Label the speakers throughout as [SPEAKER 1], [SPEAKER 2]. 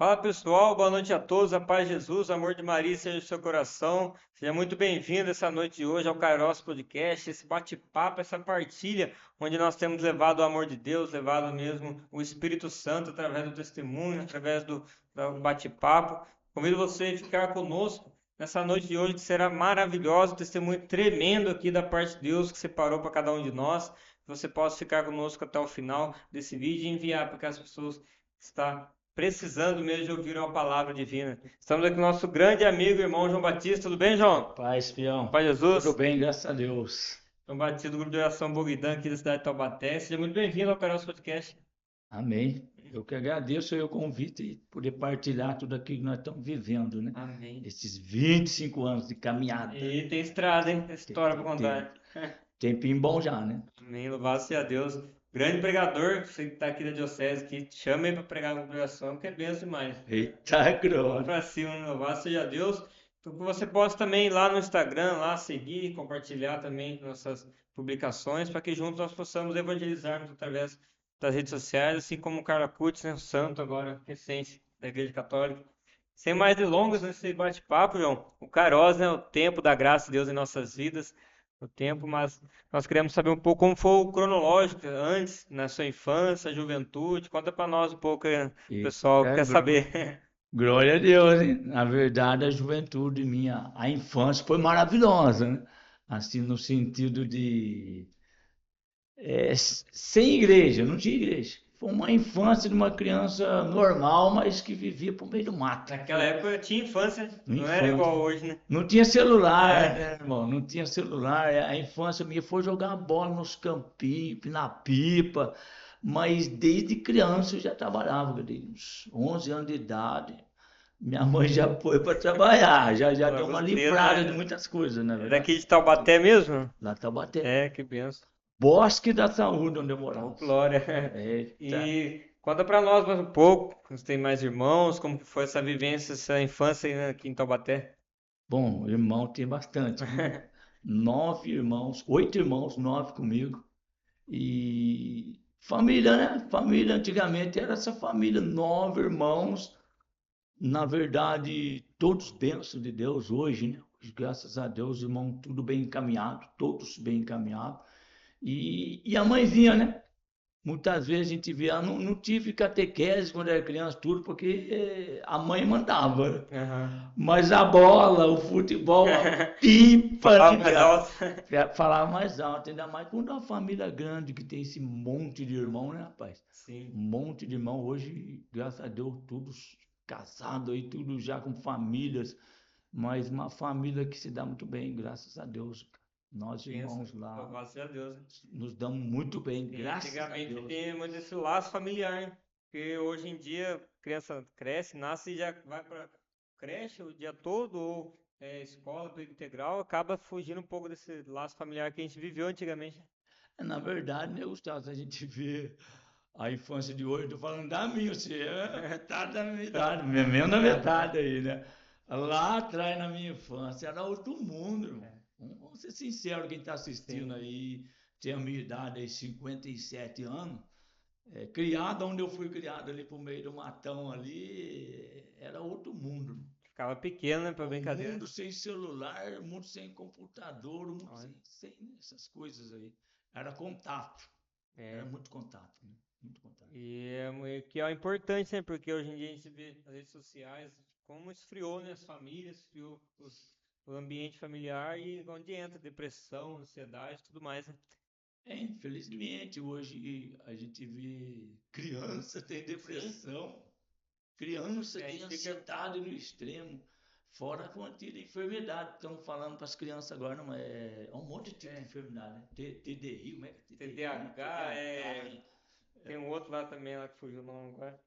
[SPEAKER 1] Fala pessoal, boa noite a todos, a paz de Jesus, o amor de Maria seja no seu coração. Seja muito bem-vindo essa noite de hoje ao Kairos Podcast, esse bate-papo, essa partilha, onde nós temos levado o amor de Deus, levado mesmo o Espírito Santo através do testemunho, através do bate-papo. Convido você a ficar conosco nessa noite de hoje, que será maravilhosa, um testemunho tremendo aqui da parte de Deus que separou para cada um de nós. Que você possa ficar conosco até o final desse vídeo e enviar para aquelas pessoas que estão precisando mesmo de ouvir uma palavra divina. Estamos aqui com o nosso grande amigo, irmão João Batista. Tudo bem, João?
[SPEAKER 2] Paz, fião.
[SPEAKER 1] Pai
[SPEAKER 2] Tudo
[SPEAKER 1] Jesus.
[SPEAKER 2] bem, graças a Deus.
[SPEAKER 1] João Batista do Grupo de Oração Bogdan, aqui da cidade de Taubaté. Seja muito bem-vindo ao canal Podcast.
[SPEAKER 2] Amém. Eu que agradeço aí o convite e poder partilhar tudo aquilo que nós estamos vivendo, né?
[SPEAKER 1] Amém.
[SPEAKER 2] Esses 25 anos de caminhada.
[SPEAKER 1] E tem estrada, hein? Tem
[SPEAKER 2] Tem,
[SPEAKER 1] história para
[SPEAKER 2] tem tempo.
[SPEAKER 1] contar.
[SPEAKER 2] Tempinho bom já, né?
[SPEAKER 1] Amém. Louvado seja Deus. Grande pregador, você que está aqui da Diocese, que chama aí para pregar a congregação, que é benção demais.
[SPEAKER 2] Eita,
[SPEAKER 1] Vamos
[SPEAKER 2] glória.
[SPEAKER 1] para cima, né? Louvado seja Deus. Então, que você possa também ir lá no Instagram, lá seguir, compartilhar também nossas publicações, para que juntos nós possamos evangelizarmos através das redes sociais, assim como o Carla Kutz, né, o santo agora recente da Igreja Católica. Sem mais delongas nesse bate-papo, João, o Kairos, né, o tempo da graça de Deus em nossas vidas, o tempo, mas nós queremos saber um pouco como foi o cronológico antes, na sua infância, juventude. Conta para nós um pouco, o pessoal
[SPEAKER 2] Eita,
[SPEAKER 1] quer saber.
[SPEAKER 2] glória a Deus, hein? Na verdade, a juventude minha, a infância foi maravilhosa, né? Assim, no sentido de sem igreja, não tinha igreja. Foi uma infância de uma criança normal, mas que vivia por meio do mato.
[SPEAKER 1] Naquela época tinha infância,
[SPEAKER 2] Uma
[SPEAKER 1] não era igual
[SPEAKER 2] infância.
[SPEAKER 1] hoje, né?
[SPEAKER 2] Não tinha celular,
[SPEAKER 1] É,
[SPEAKER 2] né, irmão? Não tinha celular. A infância minha foi jogar bola nos campinhos, na pipa. Mas desde criança eu já trabalhava, desde uns 11 anos de idade. Minha mãe já foi para trabalhar, já deu
[SPEAKER 1] logo
[SPEAKER 2] uma
[SPEAKER 1] cedo,
[SPEAKER 2] livrada de
[SPEAKER 1] né?
[SPEAKER 2] muitas coisas, na
[SPEAKER 1] É
[SPEAKER 2] verdade.
[SPEAKER 1] daqui de Taubaté mesmo?
[SPEAKER 2] Lá em Taubaté.
[SPEAKER 1] É, que benção.
[SPEAKER 2] Bosque da Saúde, onde eu
[SPEAKER 1] Oh,
[SPEAKER 2] morava.
[SPEAKER 1] glória.
[SPEAKER 2] Eita.
[SPEAKER 1] E conta pra nós mais um pouco, você tem mais irmãos, como que foi essa vivência, essa infância aí, né, aqui em Taubaté?
[SPEAKER 2] Bom, irmão tem bastante, viu? 9 irmãos, 8 irmãos, 9 comigo. E família, né? Família antigamente era essa família, 9 irmãos. Na verdade, todos bênçãos de Deus hoje, né? Graças a Deus, irmão, tudo bem encaminhado, todos bem encaminhados. E a mãezinha, né? Muitas vezes a gente via, não tive catequese quando era criança, tudo, porque a mãe mandava.
[SPEAKER 1] Aham.
[SPEAKER 2] Mas a bola, o futebol, a pipa,
[SPEAKER 1] Falava
[SPEAKER 2] né,
[SPEAKER 1] mais
[SPEAKER 2] cara?
[SPEAKER 1] alto.
[SPEAKER 2] Falava mais alto, ainda mais quando é uma família grande que tem esse monte de irmão, né, rapaz?
[SPEAKER 1] Sim,
[SPEAKER 2] Um monte de irmão. Hoje, graças a Deus, todos casados aí, tudo já com famílias, mas uma família que se dá muito bem, graças a Deus. Nós,
[SPEAKER 1] benção.
[SPEAKER 2] irmãos lá,
[SPEAKER 1] Louvado seja Deus, né?
[SPEAKER 2] nos damos muito bem,
[SPEAKER 1] E
[SPEAKER 2] graças a
[SPEAKER 1] antigamente
[SPEAKER 2] Deus.
[SPEAKER 1] tinha muito esse laço familiar, né? Porque hoje em dia a criança cresce, nasce e já vai para creche o dia todo ou escola período integral, acaba fugindo um pouco desse laço familiar que a gente viveu antigamente.
[SPEAKER 2] Na verdade, né, Gustavo, se a gente vê a infância de hoje, tô falando da minha, você é metade da minha idade,
[SPEAKER 1] Então,
[SPEAKER 2] menos da metade aí, né? Lá atrás, na minha infância, era outro mundo, irmão.
[SPEAKER 1] é,
[SPEAKER 2] Vamos ser sincero, quem está assistindo
[SPEAKER 1] sim,
[SPEAKER 2] aí, tem a minha idade aí, 57 anos, criado onde eu fui criado ali por meio do matão ali, era outro mundo.
[SPEAKER 1] ficava pequeno, né, para
[SPEAKER 2] Um
[SPEAKER 1] brincadeira.
[SPEAKER 2] mundo sem celular, um mundo sem computador, um mundo
[SPEAKER 1] Olha,
[SPEAKER 2] sem essas coisas aí. Era contato, era
[SPEAKER 1] é,
[SPEAKER 2] muito contato, né? Muito contato.
[SPEAKER 1] que é o importante, né? Porque hoje em dia a gente vê nas redes sociais como esfriou, né, as famílias, esfriou o ambiente familiar e onde entra depressão, ansiedade, tudo mais, né?
[SPEAKER 2] Infelizmente, hoje a gente vê criança tem
[SPEAKER 1] Sim,
[SPEAKER 2] depressão, criança
[SPEAKER 1] a
[SPEAKER 2] tem
[SPEAKER 1] gente fica.
[SPEAKER 2] ansiedade no extremo, fora a quantidade de enfermidade. Estamos falando para as crianças agora, não é um monte de tipo de
[SPEAKER 1] É,
[SPEAKER 2] enfermidade, né? TDI, como é que é TDI?
[SPEAKER 1] TDAH,
[SPEAKER 2] TDAH.
[SPEAKER 1] tem um outro lá também, lá que fugiu o nome agora.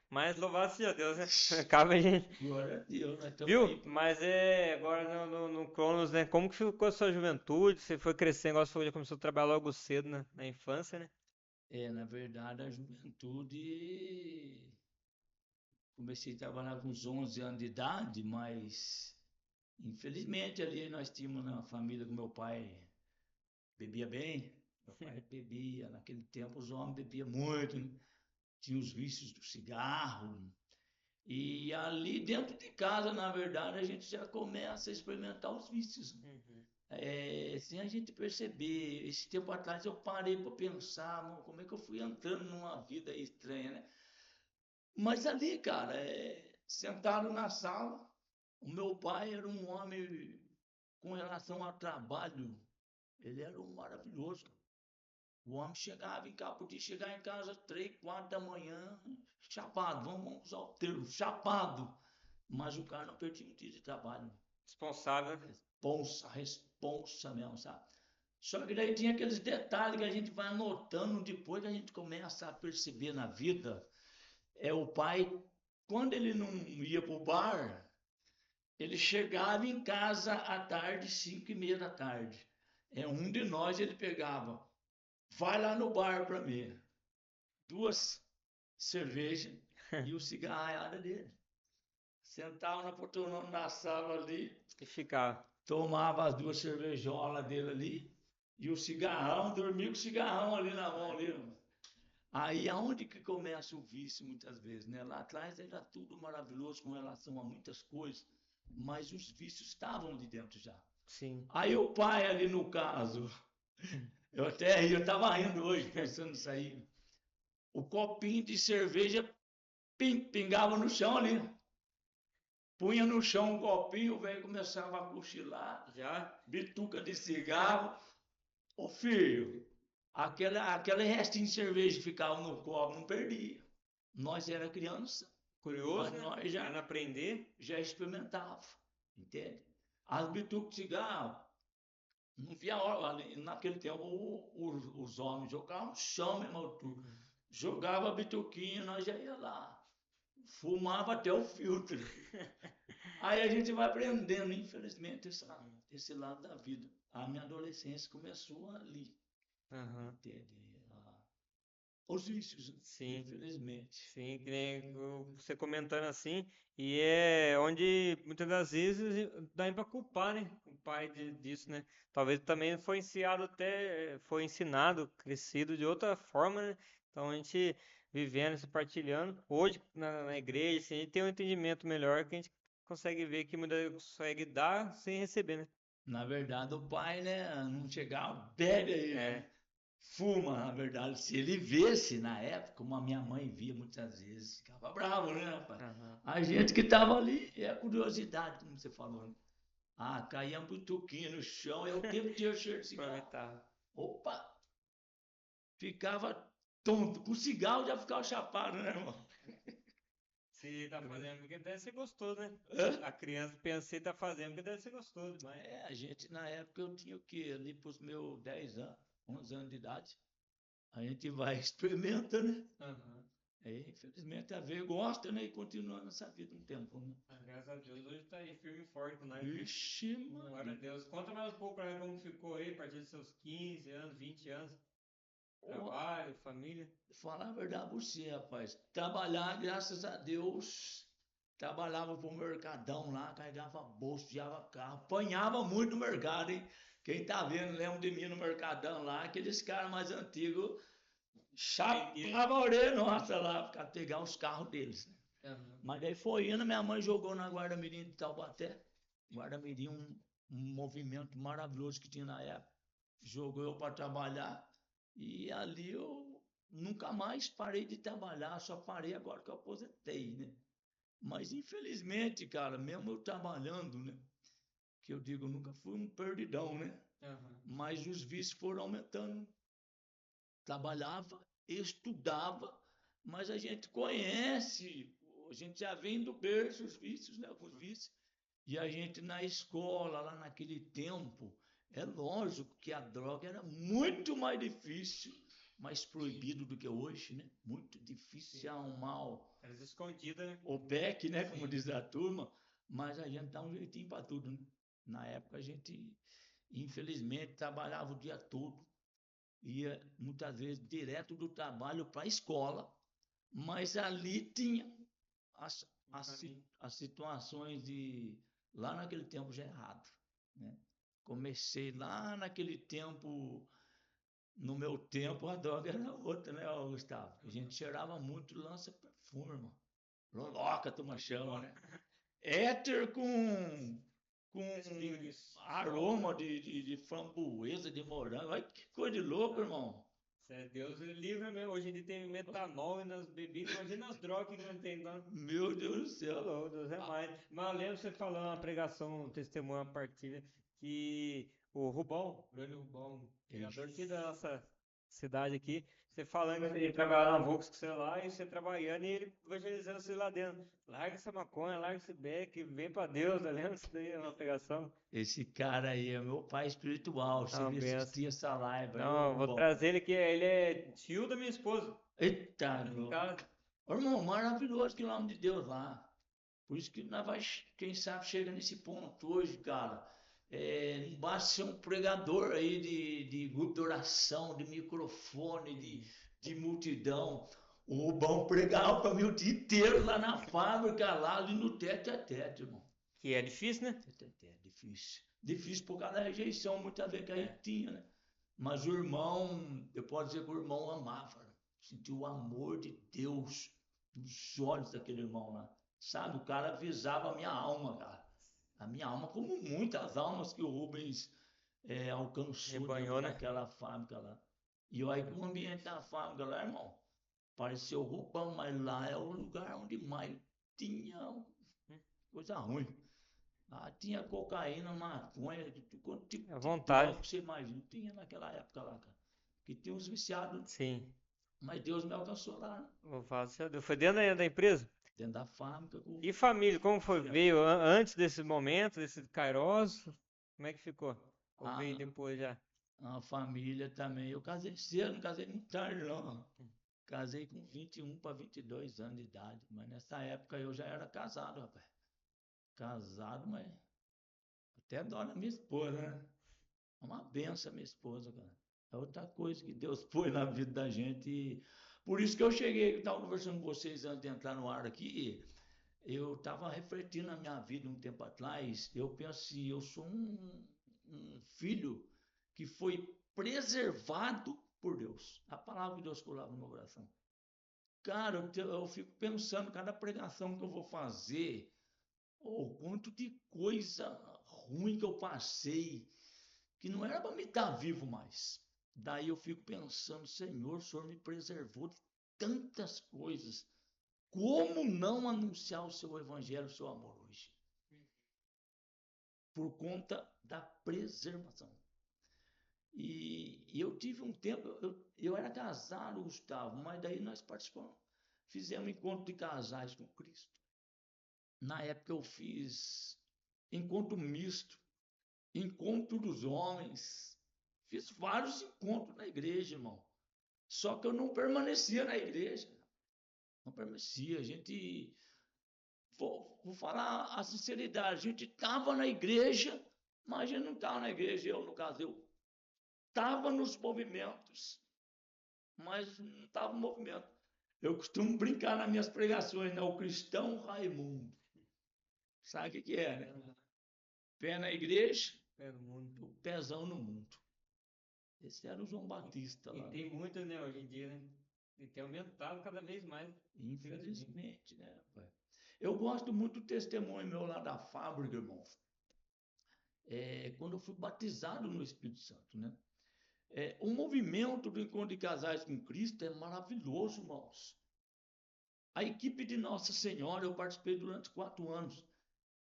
[SPEAKER 1] Mas louvado seja Deus, né? Acaba a gente.
[SPEAKER 2] Glória a Deus, nós estamos
[SPEAKER 1] Viu?
[SPEAKER 2] aí.
[SPEAKER 1] Mas agora no Cronos, né? Como que ficou a sua juventude? Você foi crescendo, igual você falou, já começou a trabalhar logo cedo, né? Na infância, né?
[SPEAKER 2] Na verdade, a juventude. Comecei a trabalhar com uns 11 anos de idade, mas infelizmente ali nós tínhamos na família que meu pai bebia bem. Meu pai bebia, naquele tempo os homens bebiam muito, né? Tinha os vícios do cigarro. E ali dentro de casa, na verdade, a gente já começa a experimentar os vícios.
[SPEAKER 1] Uhum.
[SPEAKER 2] Sem a gente perceber. Esse tempo atrás eu parei para pensar, mano, como é que eu fui entrando numa vida estranha, né? Mas ali, cara, sentado na sala, o meu pai era um homem com relação ao trabalho, ele era um maravilhoso. O homem chegava em casa, podia chegar em casa 3, 4 da manhã, chapado, vamos usar o termo, chapado. Mas o cara não perdia um dia de trabalho.
[SPEAKER 1] Responsável, né?
[SPEAKER 2] Responsa mesmo, sabe? Só que daí tinha aqueles detalhes que a gente vai anotando depois que a gente começa a perceber na vida. O pai, quando ele não ia pro bar, ele chegava em casa à tarde, 5h30 da tarde. Um de nós ele pegava, vai lá no bar para mim, 2 cervejas e o cigarrada dele. Sentava na poltrona na sala ali,
[SPEAKER 1] E ficava.
[SPEAKER 2] tomava as 2 cervejolas dele ali e o cigarrão, dormia com o cigarrão ali na mão ali. Aí aonde que começa o vício muitas vezes, né? Lá atrás era tudo maravilhoso com relação a muitas coisas, mas os vícios estavam ali dentro já.
[SPEAKER 1] Sim.
[SPEAKER 2] Aí o pai ali no caso, eu estava rindo hoje pensando nisso aí. O copinho de cerveja pingava no chão ali. Punha no chão um copinho, o velho começava a cochilar,
[SPEAKER 1] Já?
[SPEAKER 2] bituca de cigarro. Ô filho, aquela restinho de cerveja que ficava no copo, não perdia. Nós era criança,
[SPEAKER 1] Curioso,
[SPEAKER 2] mas
[SPEAKER 1] né?
[SPEAKER 2] nós
[SPEAKER 1] Querendo aprender.
[SPEAKER 2] já experimentava, entende? As bitucas de cigarro, não via hora, naquele tempo os homens jogavam no chão mesmo,
[SPEAKER 1] Uhum.
[SPEAKER 2] jogava a bituquinha, nós já ia lá, fumava até o filtro. Aí a gente vai aprendendo, infelizmente, esse lado da vida. A minha adolescência começou ali,
[SPEAKER 1] Uhum.
[SPEAKER 2] entende? Os vícios,
[SPEAKER 1] Sim.
[SPEAKER 2] infelizmente.
[SPEAKER 1] Sim, que nem você comentando assim, e é onde muitas das vezes dá para culpar, né? O pai disso, né? Talvez também foi ensinado até, foi ensinado, crescido de outra forma, né? Então a gente vivendo, se partilhando, hoje na igreja, assim, a gente tem um entendimento melhor que a gente consegue ver que muitas vezes consegue dar sem receber, né?
[SPEAKER 2] Na verdade, o pai, né, não chegava, bebe aí,
[SPEAKER 1] É.
[SPEAKER 2] né? Fuma, na verdade. Se ele visse na época, como a minha mãe via muitas vezes, ficava bravo, né, rapaz?
[SPEAKER 1] Aham.
[SPEAKER 2] A gente que estava ali, é a curiosidade, como você falou, né? Ah, caía um butuquinho no chão, o tempo inteiro cheiro de cigarro.
[SPEAKER 1] Aproveitar.
[SPEAKER 2] Opa, ficava tonto. Com cigarro já ficava chapado, né, irmão?
[SPEAKER 1] Se tá fazendo porque deve ser gostoso, né?
[SPEAKER 2] Hã?
[SPEAKER 1] A criança pensa se tá fazendo porque deve ser gostoso demais.
[SPEAKER 2] A gente, na época, eu tinha o quê? Ali pros meus 10 anos, 11 anos de idade. A gente vai experimenta, né?
[SPEAKER 1] Aham.
[SPEAKER 2] Infelizmente, a ver gosta, né? E continua nessa vida um tempo, né?
[SPEAKER 1] Graças a Deus, hoje tá aí firme e forte com nós, né?
[SPEAKER 2] Ixi,
[SPEAKER 1] Glória a
[SPEAKER 2] mano.
[SPEAKER 1] Deus. Conta mais um pouco pra mim como ficou aí, a partir dos seus 15 anos, 20 anos.
[SPEAKER 2] Ó,
[SPEAKER 1] Trabalho, família.
[SPEAKER 2] falar a verdade pra você, rapaz. Trabalhar, graças a Deus, trabalhava pro mercadão lá, carregava bolso, guiava carro, apanhava muito no mercado, hein? Quem tá vendo, lembra de mim no mercadão lá, aqueles caras mais antigos,
[SPEAKER 1] Entendi.
[SPEAKER 2] chapava a orelha nossa lá, pra pegar os carros deles, né?
[SPEAKER 1] Aham.
[SPEAKER 2] Mas daí foi indo, minha mãe jogou na Guarda-Mirim de Taubaté. Guarda-Mirim, um movimento maravilhoso que tinha na época. Jogou eu para trabalhar e ali eu nunca mais parei de trabalhar, só parei agora que eu aposentei, né? Mas infelizmente, cara, mesmo eu trabalhando, né? Que eu digo, eu nunca fui um perdidão, né?
[SPEAKER 1] Aham.
[SPEAKER 2] Mas os vícios foram aumentando. Trabalhava, estudava, mas a gente conhece, a gente já vem do berço os vícios, né? Os vícios. E a gente na escola, lá naquele tempo, é lógico que a droga era muito mais difícil, mais proibido do que hoje, né? Muito difícil
[SPEAKER 1] Sim.
[SPEAKER 2] arrumar
[SPEAKER 1] Elas escondidas, né?
[SPEAKER 2] o beck, né? Como
[SPEAKER 1] Sim.
[SPEAKER 2] diz a turma, mas a gente dá um jeitinho para tudo, né? Na época a gente, infelizmente, trabalhava o dia todo, ia muitas vezes direto do trabalho para a escola, mas ali tinha as,
[SPEAKER 1] Um caminho.
[SPEAKER 2] as situações de lá naquele tempo já errado, né? Comecei lá naquele tempo, no meu tempo a droga era outra, né, Gustavo? A gente
[SPEAKER 1] Aham.
[SPEAKER 2] cheirava muito lança-perfume, irmão. Loloca, a turma chama, né? Éter com
[SPEAKER 1] Espinho de
[SPEAKER 2] aroma de framboesa, de morango. Olha que coisa de louco, irmão.
[SPEAKER 1] Deus livre mesmo. Hoje em dia tem metanol nas bebidas, imagina as drogas que não tem lá.
[SPEAKER 2] Meu Deus do céu.
[SPEAKER 1] Alô, Deus é mais. Mas eu lembro você falando uma pregação, um testemunho, uma partilha, que o Rubão, o grande Rubão, vereador aqui da nossa cidade aqui, você falando que ele trabalhava na Volks com você lá, e você trabalhando e ele evangelizando você lá dentro. Larga essa maconha, larga esse beck, vem pra Deus, tá lembra? Isso daí é uma pregação.
[SPEAKER 2] Esse cara aí é meu pai espiritual. Se
[SPEAKER 1] É uma
[SPEAKER 2] ele
[SPEAKER 1] benção.
[SPEAKER 2] assistir essa live aí, ô
[SPEAKER 1] Não, eu vou
[SPEAKER 2] Rubão.
[SPEAKER 1] trazer ele que ele é tio da minha esposa.
[SPEAKER 2] Eita,
[SPEAKER 1] Em casa.
[SPEAKER 2] ô, irmão, maravilhoso que nome de Deus lá. Por isso que nós vai, quem sabe, chega nesse ponto hoje, cara. Não basta ser um pregador aí de grupo de oração, de microfone, de multidão. O Rubão pregava para mim o dia inteiro lá na fábrica, lá ali no tete a tete, irmão.
[SPEAKER 1] Que é difícil, né?
[SPEAKER 2] Tete a tete, difícil. Difícil por causa da rejeição, muitas vezes que a gente tinha, né? Mas o irmão, eu posso dizer que o irmão amava, né? Sentiu o amor de Deus nos olhos daquele irmão lá. Sabe, o cara visava a minha alma, cara. A minha alma, como muitas almas que o Rubens alcançou dentro
[SPEAKER 1] Rebanhou, né?
[SPEAKER 2] daquela fábrica lá. E olha que o ambiente da fábrica lá, irmão, pareceu Rubão, mas lá é o lugar onde mais tinha coisa ruim. Lá tinha cocaína, maconha, quanto tipo
[SPEAKER 1] À
[SPEAKER 2] de
[SPEAKER 1] vontade.
[SPEAKER 2] droga que você imagina. Tinha naquela época lá, cara. Que tinha uns viciados,
[SPEAKER 1] Sim.
[SPEAKER 2] mas Deus me alcançou lá, né?
[SPEAKER 1] Louvado seja Deus. Foi dentro da empresa?
[SPEAKER 2] Dentro da fábrica. Com...
[SPEAKER 1] E família, como foi? Veio antes desse momento, desse Kairos? Como é que ficou? Ou veio
[SPEAKER 2] A,
[SPEAKER 1] depois já?
[SPEAKER 2] a família também. Eu casei cedo, não casei muito tarde, não. Casei com 21 para 22 anos de idade. Mas nessa época eu já era casado, rapaz. Casado, mas até dó na minha esposa, né? É uma benção a minha esposa, cara. É outra coisa que Deus põe na vida da gente. E por isso que eu cheguei, estava conversando com vocês antes de entrar no ar aqui. Eu estava refletindo na minha vida um tempo atrás. Eu penso assim, eu sou um filho que foi preservado por Deus. A palavra de Deus colava no meu coração. Cara, eu fico pensando, cada pregação que eu vou fazer, o quanto de coisa ruim que eu passei, que não era para me estar vivo mais. Daí eu fico pensando, Senhor, o Senhor me preservou de tantas coisas. Como não anunciar o seu evangelho, o seu amor hoje? Por conta da preservação. E eu tive um tempo, eu era casado, Gustavo, mas daí nós participamos, fizemos encontro de casais com Cristo. Na época eu fiz encontro misto, encontro dos homens, fiz vários encontros na igreja, irmão. Só que eu não permanecia na igreja. Não permanecia. A gente, vou falar a sinceridade, a gente estava na igreja, mas a gente não estava na igreja. Eu, no caso, eu estava nos movimentos, mas não estava no movimento. Eu costumo brincar nas minhas pregações, né? O cristão Raimundo. Sabe o que é, né? Pé na igreja,
[SPEAKER 1] É no mundo.
[SPEAKER 2] o pezão no mundo. Esse era o João Batista
[SPEAKER 1] E
[SPEAKER 2] lá.
[SPEAKER 1] tem muito, né, hoje em dia, né? E tem aumentado cada vez mais.
[SPEAKER 2] Infelizmente, né, pai? Eu gosto muito do testemunho meu lá da fábrica, irmão. Quando eu fui batizado no Espírito Santo, né? O movimento do encontro de casais com Cristo é maravilhoso, irmãos. A equipe de Nossa Senhora, eu participei durante 4 anos.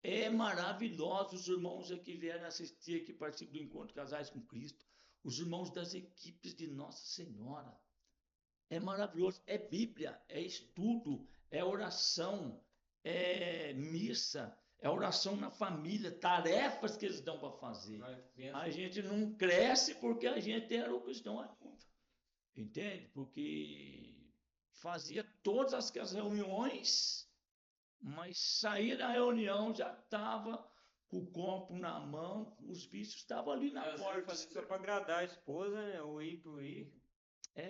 [SPEAKER 2] É maravilhoso os irmãos que vieram assistir, que participam do encontro de casais com Cristo. Os irmãos das equipes de Nossa Senhora. É maravilhoso. É Bíblia, é estudo, é oração, é missa, é oração na família, tarefas que eles dão para fazer. A gente não cresce porque a gente era o cristão adulto. Entende? Porque fazia todas as reuniões, mas saía da reunião já estava com o copo na mão, os vícios estavam ali na porta.
[SPEAKER 1] Fazer só para agradar a esposa, né? O ir por ir.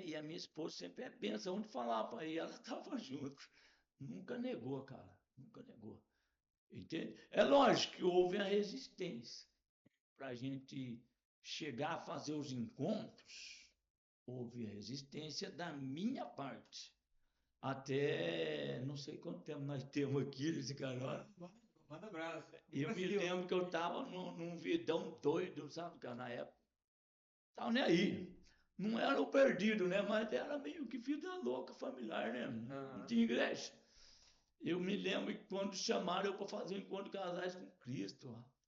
[SPEAKER 2] E a minha esposa sempre é benção onde falar para ir, ela estava junto. Nunca negou, cara, nunca negou. Entende? É lógico que houve a resistência para a gente chegar a fazer os encontros. Houve a resistência da minha parte. até não sei quanto tempo nós temos aqui nesse canal.
[SPEAKER 1] Manda abraço.
[SPEAKER 2] E eu me lembro que eu estava num vidão doido, sabe, cara, na época. Tava nem aí. Não era o perdido, né? Mas era meio que vida louca, familiar, né? Não tinha igreja. Eu me lembro que quando chamaram eu para fazer um encontro de casais com Cristo, ó.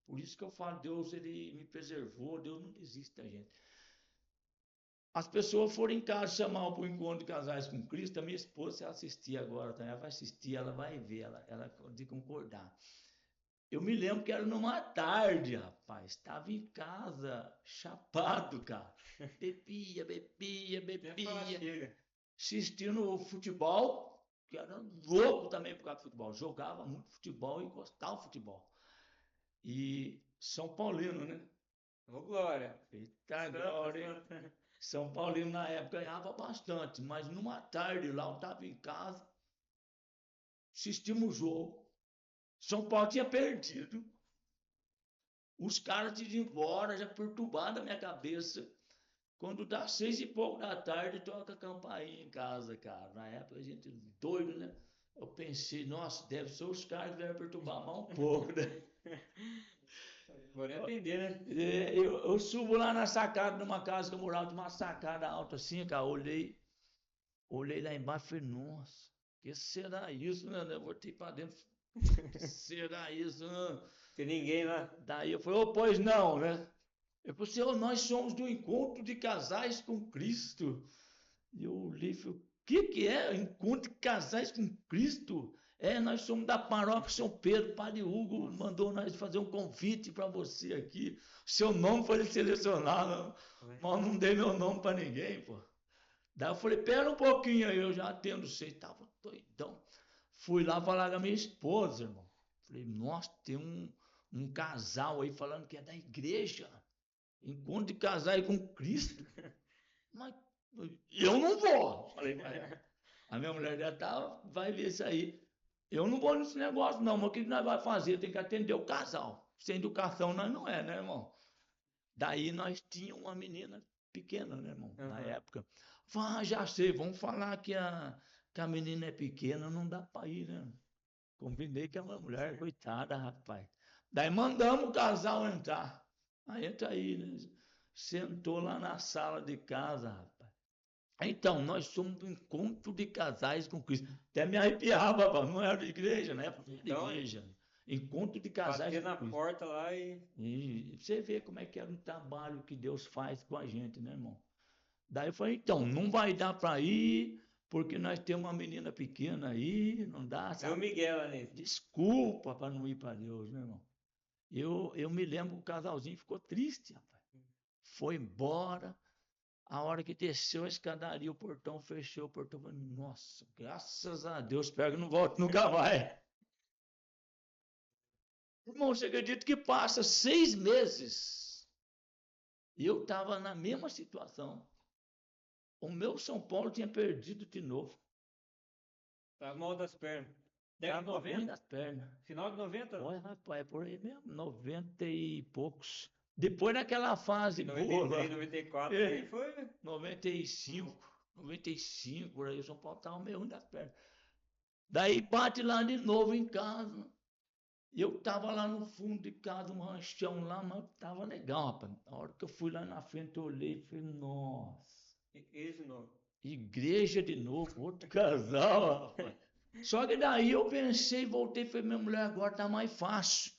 [SPEAKER 2] Por isso que eu falo, Deus, ele me preservou, Deus não desiste da gente. As pessoas foram em casa chamar para o encontro de casais com Cristo, a minha esposa, se ela assistir agora, também, ela vai assistir, ela vai ver, ela de concordar. Eu me lembro que era numa tarde, rapaz. Estava em casa, chapado, cara. Bebia. Assistindo futebol, que era louco também por causa do futebol. Jogava muito futebol e gostava do futebol. E São Paulino, né?
[SPEAKER 1] Ô, Glória.
[SPEAKER 2] Eita, Glória. São Paulino na época ganhava bastante, mas numa tarde lá eu estava em casa, assistimos o jogo. São Paulo tinha perdido. Os caras tinham ido embora, já perturbado a minha cabeça. Quando dá 6 e pouco da tarde, toca a campainha em casa, cara. Na época a gente doido, né? Eu pensei, nossa, deve ser os caras que vieram perturbar mais um pouco, né?
[SPEAKER 1] Vou nem atender, né?
[SPEAKER 2] Eu subo lá na sacada de uma casa que eu morava, de uma sacada alta assim, cara. Olhei lá embaixo e falei, nossa, que será isso, né? Eu voltei pra dentro. Que será isso, né?
[SPEAKER 1] Tem ninguém lá.
[SPEAKER 2] Daí eu falei, oh, pois não, né? Eu falei, Senhor, nós somos do encontro de casais com Cristo. E eu olhei e falei, o que é encontro de casais com Cristo? Nós somos da paróquia São Pedro, Padre Hugo mandou nós fazer um convite para você aqui. Seu nome foi selecionado, mas não dei meu nome para ninguém, pô. Daí eu falei, pera um pouquinho aí, eu já atendo você. Tava doidão. Fui lá falar com a minha esposa, irmão. Falei, nossa, tem um casal aí falando que é da igreja. Encontro de casais com Cristo. Mas eu não vou. Falei, a minha mulher já vai ver isso aí. Eu não vou nesse negócio, não, mas o que nós vamos fazer? Tem que atender o casal. Sem educação nós não é, né, irmão? Daí nós tínhamos uma menina pequena, né, irmão? Na época. Já sei, vamos falar que a menina é pequena, não dá para ir, né? Combinei com a minha mulher, coitada, rapaz. Daí mandamos o casal entrar. Aí entra aí, né? Sentou lá na sala de casa, rapaz. Então, nós somos do encontro de casais com Cristo. Até me arrepiava, rapaz. Não era de igreja, né?
[SPEAKER 1] Então,
[SPEAKER 2] igreja. Encontro de casais
[SPEAKER 1] bater
[SPEAKER 2] com
[SPEAKER 1] na
[SPEAKER 2] Cristo.
[SPEAKER 1] porta lá e...
[SPEAKER 2] E você vê como é que era o trabalho que Deus faz com a gente, né, irmão? Daí eu falei, então, não vai dar para ir, porque nós temos uma menina pequena aí, não dá,
[SPEAKER 1] Deu
[SPEAKER 2] sabe?
[SPEAKER 1] Miguel lá nisso.
[SPEAKER 2] Desculpa para não ir para Deus, né, irmão? Eu me lembro que o casalzinho ficou triste, rapaz. Foi embora. A hora que desceu a escadaria, o portão fechou, o portão falou, nossa, graças a Deus, espero que não volte nunca mais. Irmão, você acredita que passa 6 meses e eu estava na mesma situação. O meu São Paulo tinha perdido de novo.
[SPEAKER 1] Tá mal das pernas.
[SPEAKER 2] Década
[SPEAKER 1] de 90?
[SPEAKER 2] Das pernas.
[SPEAKER 1] Final de 90?
[SPEAKER 2] Olha, rapaz, é por aí mesmo, 90 e poucos. Depois daquela fase
[SPEAKER 1] 93,
[SPEAKER 2] boa,
[SPEAKER 1] 94, aí foi...
[SPEAKER 2] 95, por aí, o São Paulo estava meio ruim das pernas. Daí bate lá de novo em casa. E eu estava lá no fundo de casa, um ranchão lá, mas estava legal, rapaz. Na hora que eu fui lá na frente, eu olhei e falei, nossa.
[SPEAKER 1] Igreja de novo.
[SPEAKER 2] Igreja de novo, outro casal, rapaz. Só que daí eu pensei, voltei e falei, minha mulher, agora tá mais fácil.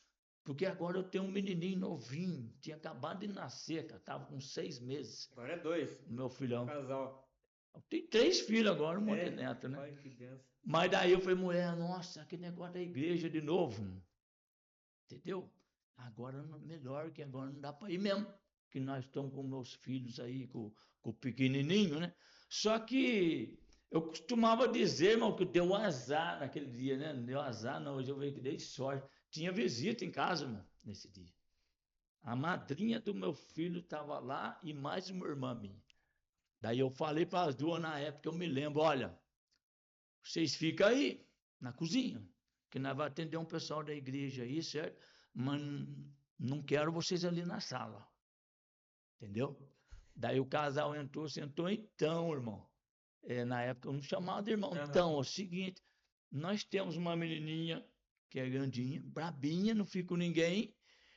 [SPEAKER 2] Porque agora eu tenho um menininho novinho, tinha acabado de nascer, cara, tava com 6 meses.
[SPEAKER 1] Agora é 2.
[SPEAKER 2] Meu filhão.
[SPEAKER 1] Casal.
[SPEAKER 2] Tem 3 filhos agora, um monte de neto, né?
[SPEAKER 1] Ai, que benção.
[SPEAKER 2] Mas daí eu falei, mulher, nossa, que negócio da igreja de novo. Entendeu? Agora melhor, que agora não dá para ir mesmo. Que nós estamos com meus filhos aí, com o pequenininho, né? Só que eu costumava dizer, irmão, que deu azar naquele dia, né? Não deu azar, não. Hoje eu vejo que dei sorte. Tinha visita em casa, irmão, nesse dia. A madrinha do meu filho estava lá e mais uma irmã minha. Daí eu falei para as duas na época, eu me lembro, olha, vocês ficam aí, na cozinha, que nós vamos atender um pessoal da igreja aí, certo? Mas não quero vocês ali na sala. Entendeu? Daí o casal entrou, sentou, então, irmão. na época eu não chamava de irmão.
[SPEAKER 1] Aham.
[SPEAKER 2] Então, é o seguinte, nós temos uma menininha que é grandinha, brabinha, não fica com ninguém,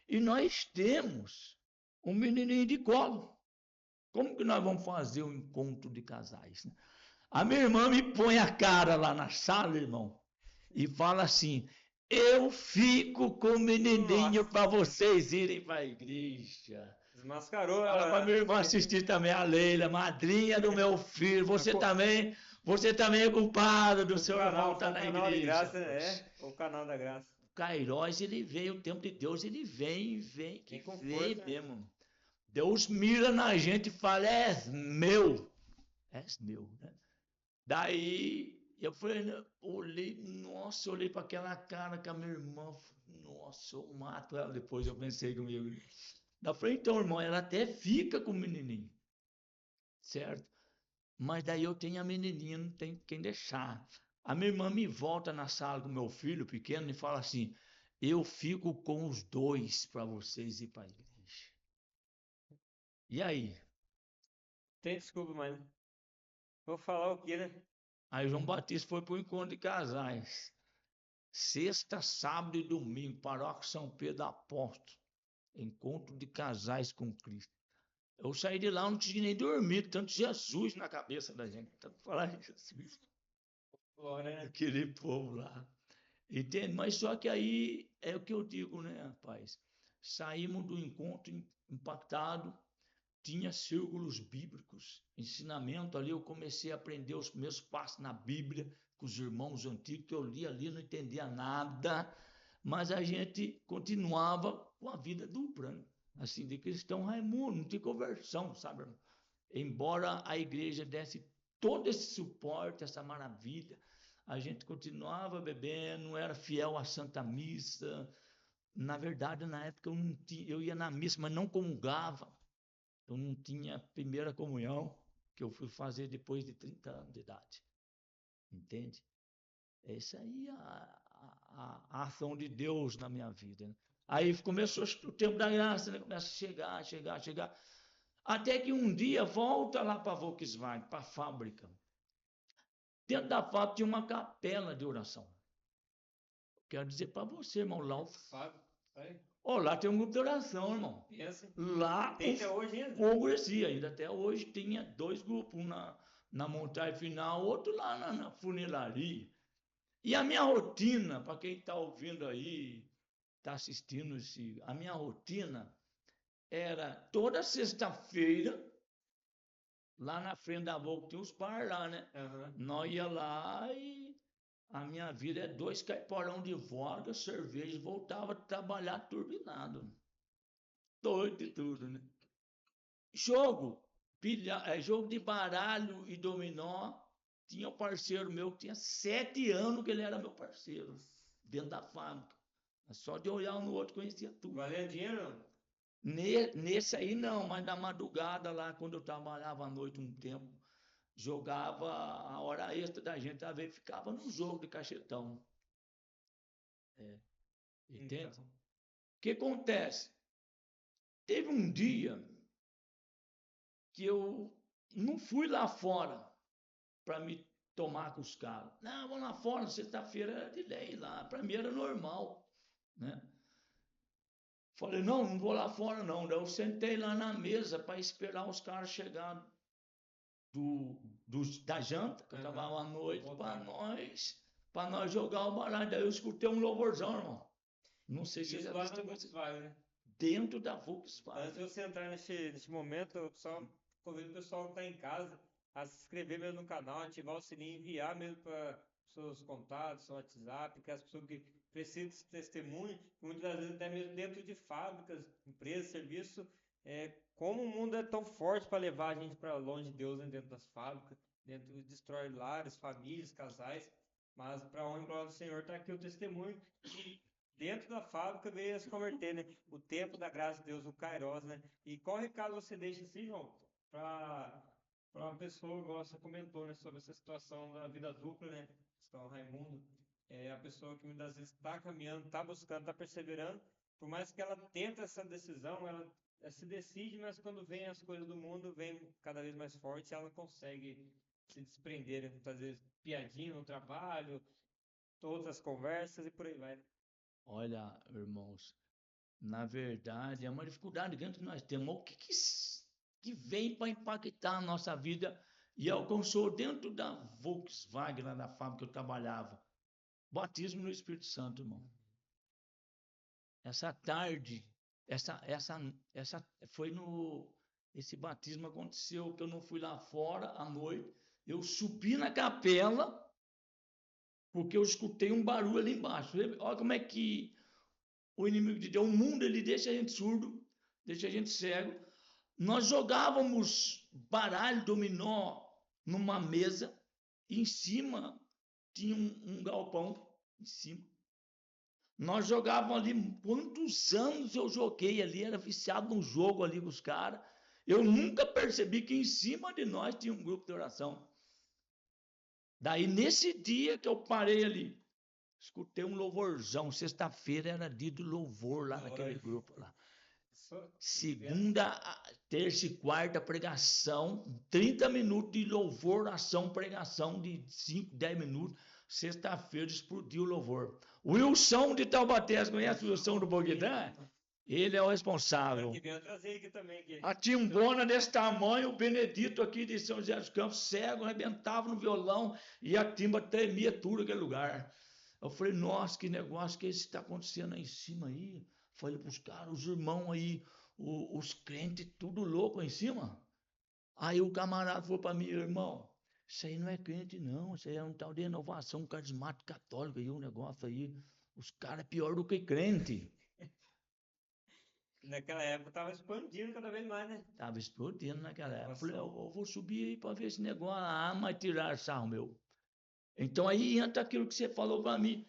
[SPEAKER 2] e nós temos um menininho de colo. Como que nós vamos fazer o encontro de casais, né? A minha irmã me põe a cara lá na sala, irmão, e fala assim: eu fico com o menininho
[SPEAKER 1] Nossa,
[SPEAKER 2] para vocês irem para a igreja.
[SPEAKER 1] desmascarou
[SPEAKER 2] Fala para
[SPEAKER 1] ela, né?
[SPEAKER 2] minha irmã assistir também a Leila, madrinha do meu filho. Você também é culpado do seu irmão
[SPEAKER 1] Foi
[SPEAKER 2] estar
[SPEAKER 1] o
[SPEAKER 2] na
[SPEAKER 1] canal de
[SPEAKER 2] igreja.
[SPEAKER 1] graça, né?
[SPEAKER 2] Poxa.
[SPEAKER 1] É, o canal da graça.
[SPEAKER 2] O Kairos, ele vem, o tempo de Deus, ele vem, que
[SPEAKER 1] Vem com
[SPEAKER 2] vem
[SPEAKER 1] força, né?
[SPEAKER 2] mesmo. Deus mira na gente e fala: és meu, né? Daí eu falei, né, olhei para aquela cara com a minha irmã, nossa, eu mato ela. Depois eu pensei comigo. Eu falei, então, irmão, ela até fica com o menininho, certo? Mas daí eu tenho a menininha, não tem quem deixar. A minha irmã me volta na sala com meu filho pequeno e fala assim: eu fico com os dois para vocês ir para a igreja. E aí?
[SPEAKER 1] Tem desculpa, mas vou falar o quê, né?
[SPEAKER 2] Aí João Batista foi para o encontro de casais. Sexta, sábado e domingo, paróquia São Pedro Apóstolo. Encontro de casais com Cristo. Eu saí de lá, não tinha nem dormido, tanto Jesus na cabeça da gente. Tanto falar em Jesus.
[SPEAKER 1] Glória, né?
[SPEAKER 2] Aquele povo lá. Entende? Mas só que aí é o que eu digo, né, rapaz? Saímos do encontro impactado, tinha círculos bíblicos, ensinamento ali. Eu comecei a aprender os meus passos na Bíblia com os irmãos antigos, que eu lia ali, não entendia nada, mas a gente continuava com a vida dupla, né? Assim, de cristão Raimundo, não tinha conversão, sabe, irmão? Embora a igreja desse todo esse suporte, essa maravilha, a gente continuava bebendo, não era fiel à Santa Missa. Na verdade, na época eu ia na missa, mas não comungava. Eu não tinha primeira comunhão, que eu fui fazer depois de 30 anos de idade. Entende? É isso aí a ação de Deus na minha vida, né? Aí começou o tempo da graça, né? Começa a chegar. Até que um dia volta lá para a Volkswagen, para a fábrica. Dentro da fábrica tinha uma capela de oração. Quero dizer para você, irmão, lá tem um grupo de oração, irmão.
[SPEAKER 1] Pensa.
[SPEAKER 2] Lá
[SPEAKER 1] Tem até hoje ainda.
[SPEAKER 2] fogo descia, ainda até hoje tinha dois grupos, um na montanha final, outro lá na funilaria. E a minha rotina, para quem está ouvindo aí, está assistindo a minha rotina era toda sexta-feira, lá na frente da Volkswagen, tinha os bar lá, né?
[SPEAKER 1] Aham.
[SPEAKER 2] Nós ia lá e a minha vida é 2 caiporão de vodka, cerveja, e voltava a trabalhar turbinado. Doido e tudo, né? Jogo de baralho e dominó. Tinha um parceiro meu que tinha 7 anos que ele era meu parceiro, dentro da fábrica. Só de olhar um no outro conhecia tudo.
[SPEAKER 1] Valendo dinheiro, não?
[SPEAKER 2] Nesse aí não, mas na madrugada lá, quando eu trabalhava à noite um tempo, jogava a hora extra da gente, às vezes ficava no jogo de cachetão. Entende?
[SPEAKER 1] Então.
[SPEAKER 2] O que acontece? Teve um dia que eu não fui lá fora para me tomar com os caras. Não, vamos lá fora, sexta-feira era de lei lá, para mim era normal, né? Falei, não vou lá fora não. Daí eu sentei lá na mesa para esperar os caras chegarem da janta, que eu trabalhava à noite, para nós jogar o baralho. Daí eu escutei um louvorzão, irmão. Não sei se
[SPEAKER 1] Isso
[SPEAKER 2] já
[SPEAKER 1] lá
[SPEAKER 2] viu
[SPEAKER 1] na Volkswagen, né?
[SPEAKER 2] dentro da Volkswagen.
[SPEAKER 1] Antes de você entrar neste momento, eu só convido o pessoal que está em casa a se inscrever mesmo no canal, ativar o sininho, enviar mesmo para seus contatos, seu WhatsApp, que as pessoas que precisam desse testemunho, muitas das vezes até mesmo dentro de fábricas, empresas, serviço, como o mundo é tão forte para levar a gente para longe de Deus, né, dentro das fábricas, destrói lares, famílias, casais, mas para honra e glória do Senhor está aqui o testemunho que dentro da fábrica veio a se converter, né? O tempo da graça de Deus, o Kairos, né? E qual recado você deixa assim, João, para uma pessoa, igual você comentou, né, sobre essa situação da vida dupla, né? Questão Raimundo, a pessoa que muitas vezes está caminhando, está buscando, está perseverando, por mais que ela tente essa decisão, ela se decide, mas quando vem as coisas do mundo, vem cada vez mais forte e ela não consegue se desprenderem, fazer piadinha no trabalho, todas as conversas e por aí vai, né?
[SPEAKER 2] Olha, irmãos, na verdade é uma dificuldade grande que nós temos. O que vem para impactar a nossa vida? E alcançou dentro da Volkswagen, lá da fábrica que eu trabalhava. Batismo no Espírito Santo, irmão. Essa tarde, essa foi no. Esse batismo aconteceu que eu não fui lá fora à noite. Eu subi na capela, porque eu escutei um barulho ali embaixo. Olha como é que o inimigo de Deus, o mundo, ele deixa a gente surdo, deixa a gente cego. Nós jogávamos baralho, dominó numa mesa, e em cima tinha um galpão, em cima. Nós jogávamos ali, quantos anos eu joguei ali, era viciado num jogo ali com os caras. Eu nunca percebi que em cima de nós tinha um grupo de oração. Daí, nesse dia que eu parei ali, escutei um louvorzão. Sexta-feira era dia do louvor lá naquele grupo lá. Segunda, terça e quarta, pregação, 30 minutos de louvor, oração, pregação de 5, 10 minutos. Sexta-feira explodiu o louvor. O Wilson de Taubaté, você conhece o Wilson do Boguedã? Ele é o responsável. A timbona desse tamanho, o Benedito aqui de São José dos Campos, cego, arrebentava no violão e a timba tremia tudo aquele lugar. Eu falei, nossa, que negócio que esse está acontecendo aí em cima aí. Falei para os caras, os irmãos aí, os crentes, tudo louco aí em cima. Aí o camarada falou para mim, irmão, isso aí não é crente não, isso aí é um tal de renovação carismática católica aí, um negócio aí. Os caras é pior do que crente.
[SPEAKER 1] Naquela época estava expandindo cada vez mais, né?
[SPEAKER 2] Estava explodindo naquela época. Falei, eu vou subir aí para ver esse negócio. Ah, mas tirar sarro meu. Então aí entra aquilo que você falou para mim.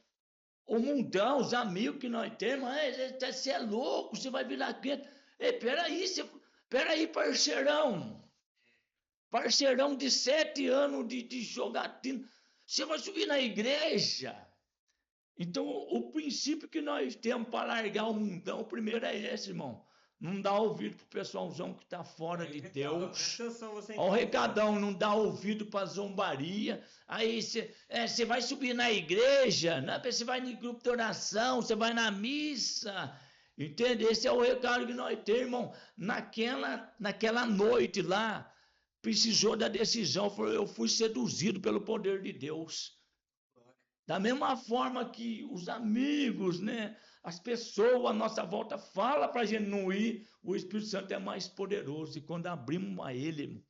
[SPEAKER 2] O mundão, os amigos que nós temos, você é louco, você vai virar crente. Ei, peraí, parceirão. Parceirão de 7 anos de jogatina. Você vai subir na igreja. Então, o princípio que nós temos para largar o mundão, primeiro é esse, irmão. Não dá ouvido pro pessoalzão que está fora de Deus. Olha o recadão, não dá ouvido para zombaria. Aí você vai subir na igreja, né? Você vai no grupo de oração, você vai na missa. Entende? Esse é o recado que nós temos, irmão. Naquela noite lá, precisou da decisão. Eu fui seduzido pelo poder de Deus. Da mesma forma que os amigos, né? As pessoas à nossa volta falam para a gente não ir, o Espírito Santo é mais poderoso. E quando abrimos a ele,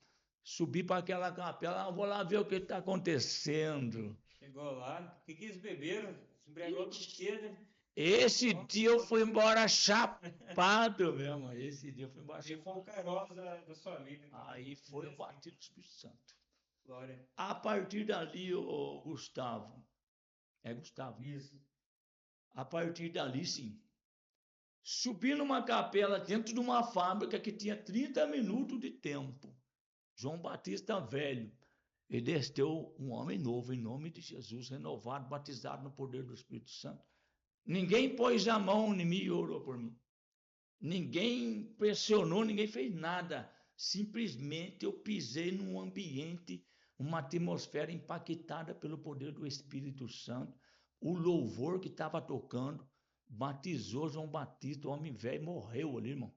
[SPEAKER 2] subir para aquela capela, vou lá ver o que está acontecendo.
[SPEAKER 1] Chegou lá, o que eles beberam? Se embriagou do quê, né?
[SPEAKER 2] Esse dia eu fui embora chapado mesmo. Esse dia eu fui embora chapado.
[SPEAKER 1] E foi o Kairos da sua vida.
[SPEAKER 2] Aí foi o batido do Espírito Santo.
[SPEAKER 1] Glória.
[SPEAKER 2] A partir dali, o Gustavo. É Gustavo?
[SPEAKER 1] Isso.
[SPEAKER 2] A partir dali, sim. Subi numa capela dentro de uma fábrica que tinha 30 minutos de tempo. João Batista velho. E desceu um homem novo, em nome de Jesus, renovado, batizado no poder do Espírito Santo. Ninguém pôs a mão em mim e orou por mim. Ninguém pressionou, ninguém fez nada. Simplesmente eu pisei num ambiente, uma atmosfera impactada pelo poder do Espírito Santo. O louvor que estava tocando batizou João Batista, o homem velho morreu ali, irmão.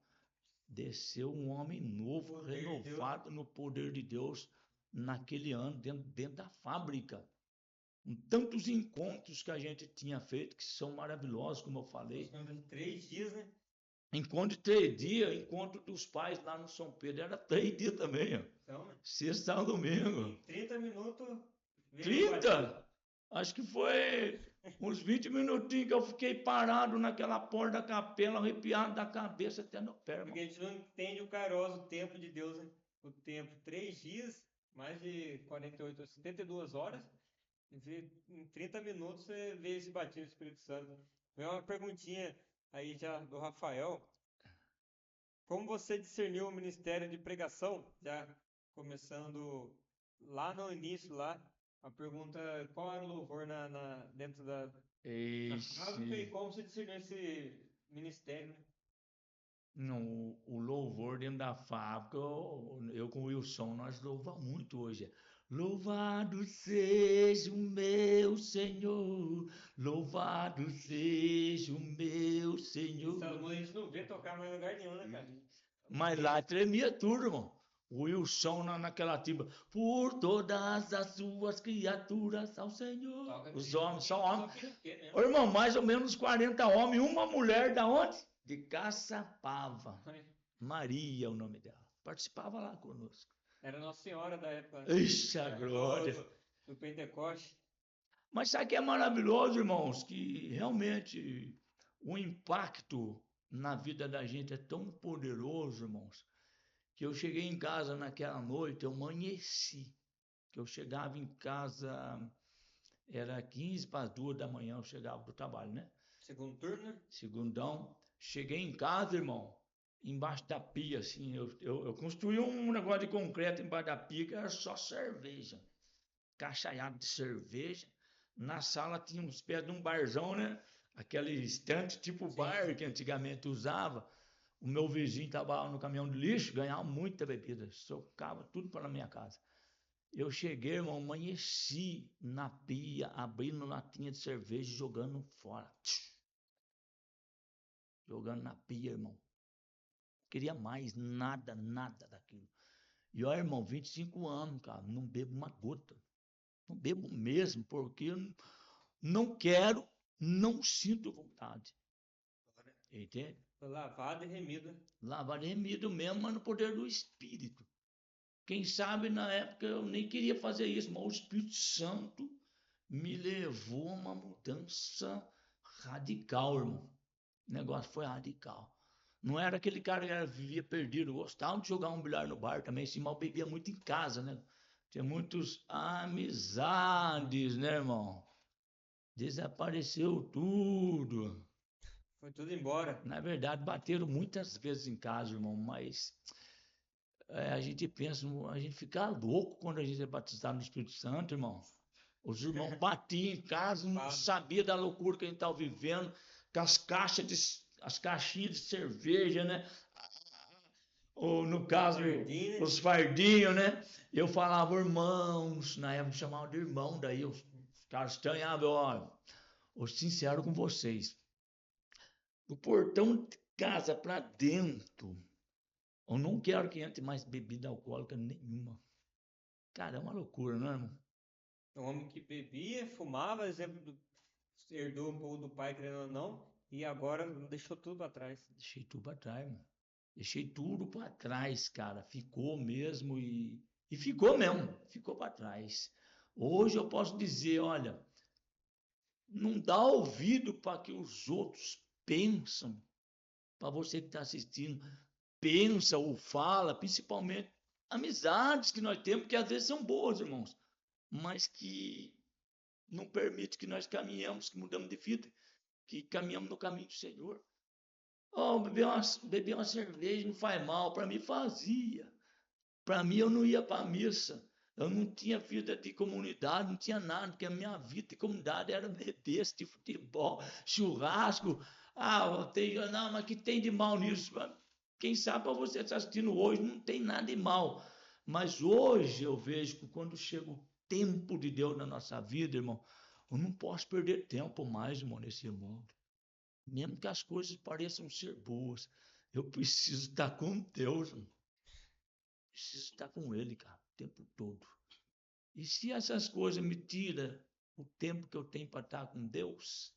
[SPEAKER 2] Desceu um homem novo, renovado no poder de Deus naquele ano, dentro da fábrica. Com tantos encontros que a gente tinha feito, que são maravilhosos, como eu falei.
[SPEAKER 1] 3 dias, né?
[SPEAKER 2] Encontro de 3 dias, encontro dos pais lá no São Pedro, era 3 dias também, ó.
[SPEAKER 1] Então,
[SPEAKER 2] Sexta, sábado, domingo.
[SPEAKER 1] Em 30 minutos.
[SPEAKER 2] 30? Acho que foi uns 20 minutinhos que eu fiquei parado naquela porta da capela, arrepiado da cabeça até no pé, irmão.
[SPEAKER 1] Porque a gente não entende o Kairos, o tempo de Deus, né? O tempo, 3 dias, mais de 48, 72 horas. Em 30 minutos você vê esse batismo do Espírito Santo. Vem uma perguntinha aí já do Rafael. Como você discerniu o ministério de pregação? Já começando lá no início, lá, a pergunta, qual era o louvor dentro da fábrica e como você discerniu esse ministério, né?
[SPEAKER 2] O louvor dentro da fábrica, eu com o Wilson, nós louvamos muito hoje. Louvado seja o meu Senhor, louvado seja o meu Senhor.
[SPEAKER 1] Essa música a gente não vê tocar mais em lugar nenhum, né, cara?
[SPEAKER 2] Mas lá tremia tudo, irmão. O Wilson naquela tiba. Por todas as suas criaturas ao Senhor.
[SPEAKER 1] Toca
[SPEAKER 2] Os
[SPEAKER 1] que
[SPEAKER 2] homens, são homens.
[SPEAKER 1] piriquê mesmo.
[SPEAKER 2] Ô, irmão, mais ou menos 40 homens, uma mulher da onde? De Caçapava. Maria, o nome dela. Participava lá conosco.
[SPEAKER 1] Era Nossa Senhora da época.
[SPEAKER 2] Ixi, a glória.
[SPEAKER 1] Do Pentecoste.
[SPEAKER 2] Mas sabe que é maravilhoso, irmãos, que realmente o impacto na vida da gente é tão poderoso, irmãos, que eu cheguei em casa naquela noite, eu amanheci, que eu chegava em casa, era 15 para as 2 da manhã, eu chegava do trabalho, né?
[SPEAKER 1] Segundo turno, né?
[SPEAKER 2] Segundão, cheguei em casa, irmão, embaixo da pia, assim, eu construí um negócio de concreto embaixo da pia que era só cerveja, cachaçada de cerveja. Na sala tinha uns pés de um barzão, né? Aquele estante tipo bar que antigamente usava. O meu vizinho trabalhava no caminhão de lixo, ganhava muita bebida, socava tudo para minha casa. Eu cheguei, irmão, amanheci na pia, abrindo latinha de cerveja e jogando fora. Jogando na pia, irmão. Queria mais, nada, nada daquilo. E olha, irmão, 25 anos, cara, não bebo uma gota. Não bebo mesmo, porque eu não quero, não sinto vontade. Entende?
[SPEAKER 1] Foi lavado e remido.
[SPEAKER 2] Lavado e remido mesmo, mas no poder do Espírito. Quem sabe na época eu nem queria fazer isso, mas o Espírito Santo me levou a uma mudança radical, irmão. O negócio foi radical. Não era aquele cara que vivia perdido, gostava de jogar um bilhar no bar também, assim, mas bebia muito em casa, né? Tinha muitas amizades, né, irmão? Desapareceu tudo.
[SPEAKER 1] Foi tudo embora.
[SPEAKER 2] Na verdade, bateram muitas vezes em casa, irmão, mas a gente pensa, a gente fica louco quando a gente é batizado no Espírito Santo, irmão. Os irmãos batiam em casa, não sabia da loucura que a gente estava vivendo, com as caixinhas de cerveja, né? Ou no caso, os fardinhos, né? Eu falava, irmãos, na época chamavam de irmão, daí os caras estranhavam, olha, eu sincero com vocês, do portão de casa para dentro, eu não quero que entre mais bebida alcoólica nenhuma. Cara, é uma loucura, não é, irmão?
[SPEAKER 1] Um homem que bebia, fumava, exemplo, herdou um pouco do pai, querendo ou não, e agora deixou tudo para trás.
[SPEAKER 2] Deixei tudo para trás, mano. Deixei tudo para trás, cara. Ficou mesmo e ficou mesmo. Ficou para trás. Hoje eu posso dizer, olha, não dá ouvido para que os outros pensam, para você que está assistindo, pensa ou fala, principalmente amizades que nós temos, que às vezes são boas, irmãos, mas que não permite que nós caminhemos, que mudamos de vida, que caminhamos no caminho do Senhor. Oh, beber uma cerveja não faz mal, para mim fazia. Para mim eu não ia para a missa, eu não tinha vida de comunidade, não tinha nada, porque a minha vida de comunidade era beber, de futebol, churrasco. Não, mas que tem de mal nisso? Quem sabe para você está assistindo hoje, não tem nada de mal. Mas hoje eu vejo que quando chega o tempo de Deus na nossa vida, irmão, eu não posso perder tempo mais, irmão, nesse mundo. Mesmo que as coisas pareçam ser boas, eu preciso estar com Deus, irmão. Preciso estar com Ele, cara, o tempo todo. E se essas coisas me tiram o tempo que eu tenho para estar com Deus,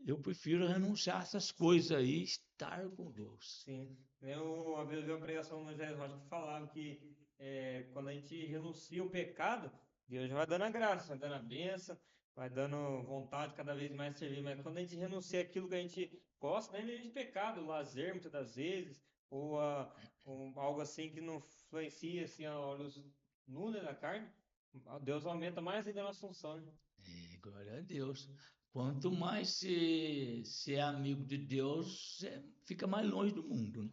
[SPEAKER 2] eu prefiro renunciar a essas coisas aí e estar com Deus.
[SPEAKER 1] Sim. Uma vez eu vi uma pregação no Jair Rocha que falava que quando a gente renuncia o pecado, Deus vai dando a graça, vai dando a bênção, vai dando vontade cada vez mais de servir. Mas quando a gente renuncia aquilo que a gente gosta, nem mesmo de pecado, lazer muitas das vezes, ou algo assim que não influencia assim, a olhos nus, né, da carne, Deus aumenta mais ainda a nossa função. Né?
[SPEAKER 2] Glória a Deus. Quanto mais você é amigo de Deus, você fica mais longe do mundo. Né?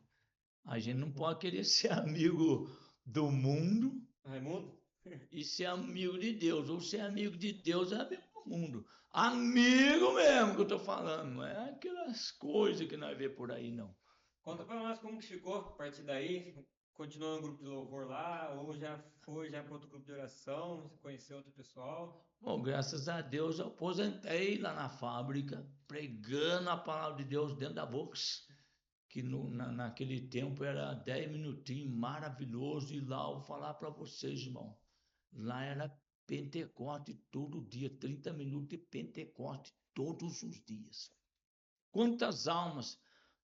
[SPEAKER 2] A gente não pode querer ser amigo do mundo
[SPEAKER 1] Raimundo?
[SPEAKER 2] E ser amigo de Deus. Ou ser amigo de Deus é amigo do mundo. Amigo mesmo que eu estou falando. Não é aquelas coisas que nós vemos por aí, não.
[SPEAKER 1] Conta para nós como que ficou a partir daí. continuou no grupo de louvor lá, ou já foi já para outro grupo de oração, conheceu outro pessoal?
[SPEAKER 2] Bom, graças a Deus eu aposentei lá na fábrica, pregando a palavra de Deus dentro da box, que naquele tempo era 10 minutinhos, maravilhoso, e lá eu vou falar para vocês, irmão, lá era Pentecoste todo dia, 30 minutos de Pentecoste todos os dias. Quantas almas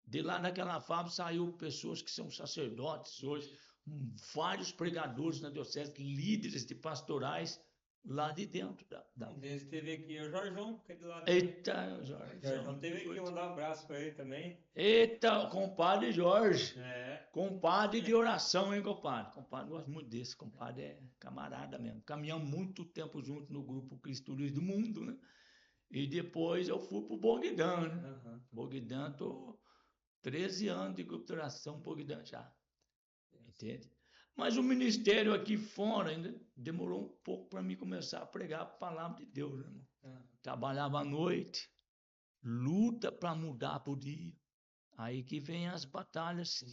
[SPEAKER 2] de lá daquela fábrica saiu pessoas que são sacerdotes hoje, vários pregadores na diocese, líderes de pastorais lá de dentro da...
[SPEAKER 1] Um deles teve aqui, o Jorjão, que é de lá.
[SPEAKER 2] Eita,
[SPEAKER 1] O Jorjão teve aqui, mandar um abraço para ele também.
[SPEAKER 2] Eita, compadre Jorge.
[SPEAKER 1] É.
[SPEAKER 2] Compadre de oração, hein, compadre? Compadre, gosto muito desse. Compadre é camarada mesmo. Caminhamos muito tempo junto no grupo Cristulis do Mundo, né? E depois eu fui pro Bogdan, né?
[SPEAKER 1] Uhum.
[SPEAKER 2] Bogdan, tô 13 anos de grupo de oração, Bogdan já. Entende? Mas o ministério aqui fora ainda demorou um pouco para mim começar a pregar a palavra de Deus, né, irmão?
[SPEAKER 1] Uhum.
[SPEAKER 2] Trabalhava à noite, luta para mudar pro dia. Aí que vem as batalhas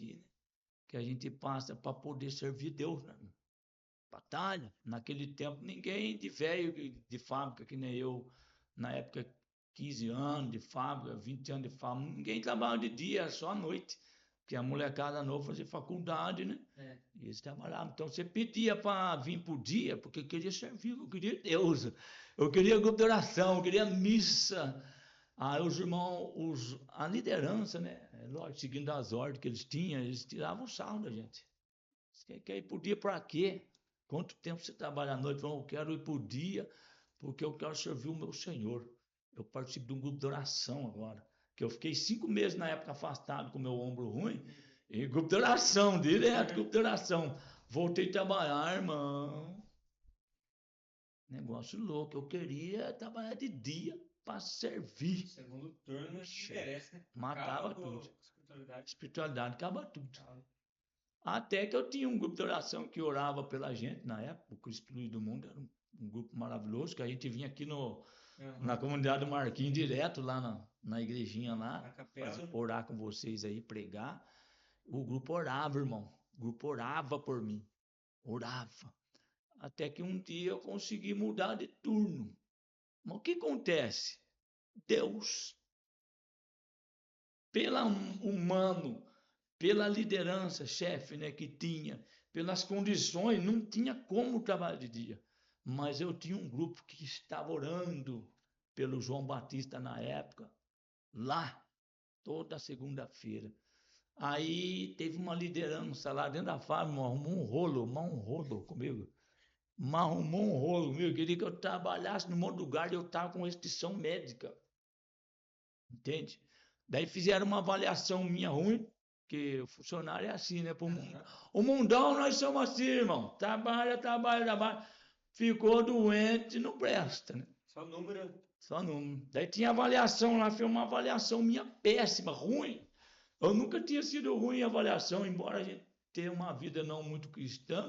[SPEAKER 2] que a gente passa para poder servir Deus, né? Batalha. Naquele tempo, ninguém de velho de fábrica, que nem eu, na época, 15 anos de fábrica, 20 anos de fábrica, ninguém trabalhava de dia, só à noite. Porque a molecada nova fazia faculdade, né? É. E eles trabalhavam. Então você pedia para vir por dia, porque eu queria servir, eu queria Deus, eu queria grupo de oração, eu queria missa. Aí os irmãos, a liderança, né? Lógico, seguindo as ordens que eles tinham, eles tiravam o sarro da gente. Você quer ir por dia para quê? Quanto tempo você trabalha à noite? Eu quero ir por dia, porque eu quero servir o meu Senhor. Eu participo de um grupo de oração agora. Que eu fiquei 5 meses na época afastado com o meu ombro ruim. E grupo de oração, direto, grupo de oração. Voltei a trabalhar, irmão. Negócio louco. Eu queria trabalhar de dia para servir.
[SPEAKER 1] Segundo turno merece, né?
[SPEAKER 2] Matava tudo. Espiritualidade acaba tudo. Até que eu tinha um grupo de oração que orava pela gente na época, o Cristo do Mundo, era um grupo maravilhoso, que a gente vinha aqui na comunidade do Marquinhos, direto lá na igrejinha lá, orar com vocês aí, pregar. O grupo orava, irmão. O grupo orava por mim. Orava. Até que um dia eu consegui mudar de turno. Mas o que acontece? Deus, pela humano, pela liderança, chefe, né, que tinha, pelas condições, não tinha como trabalhar de dia. Mas eu tinha um grupo que estava orando pelo João Batista na época, lá, toda segunda-feira. Aí teve uma liderança lá dentro da fábrica, arrumou um rolo comigo. Arrumou um rolo comigo, queria que eu trabalhasse no monte do lugar e eu estava com restrição médica. Entende? Daí fizeram uma avaliação minha ruim, que o funcionário é assim, né? O mundão nós somos assim, irmão. Trabalha. Ficou doente, não presta, né?
[SPEAKER 1] Só número.
[SPEAKER 2] Só número. Daí tinha avaliação lá, foi uma avaliação minha péssima, ruim. Eu nunca tinha sido ruim em avaliação, embora a gente tenha uma vida não muito cristã,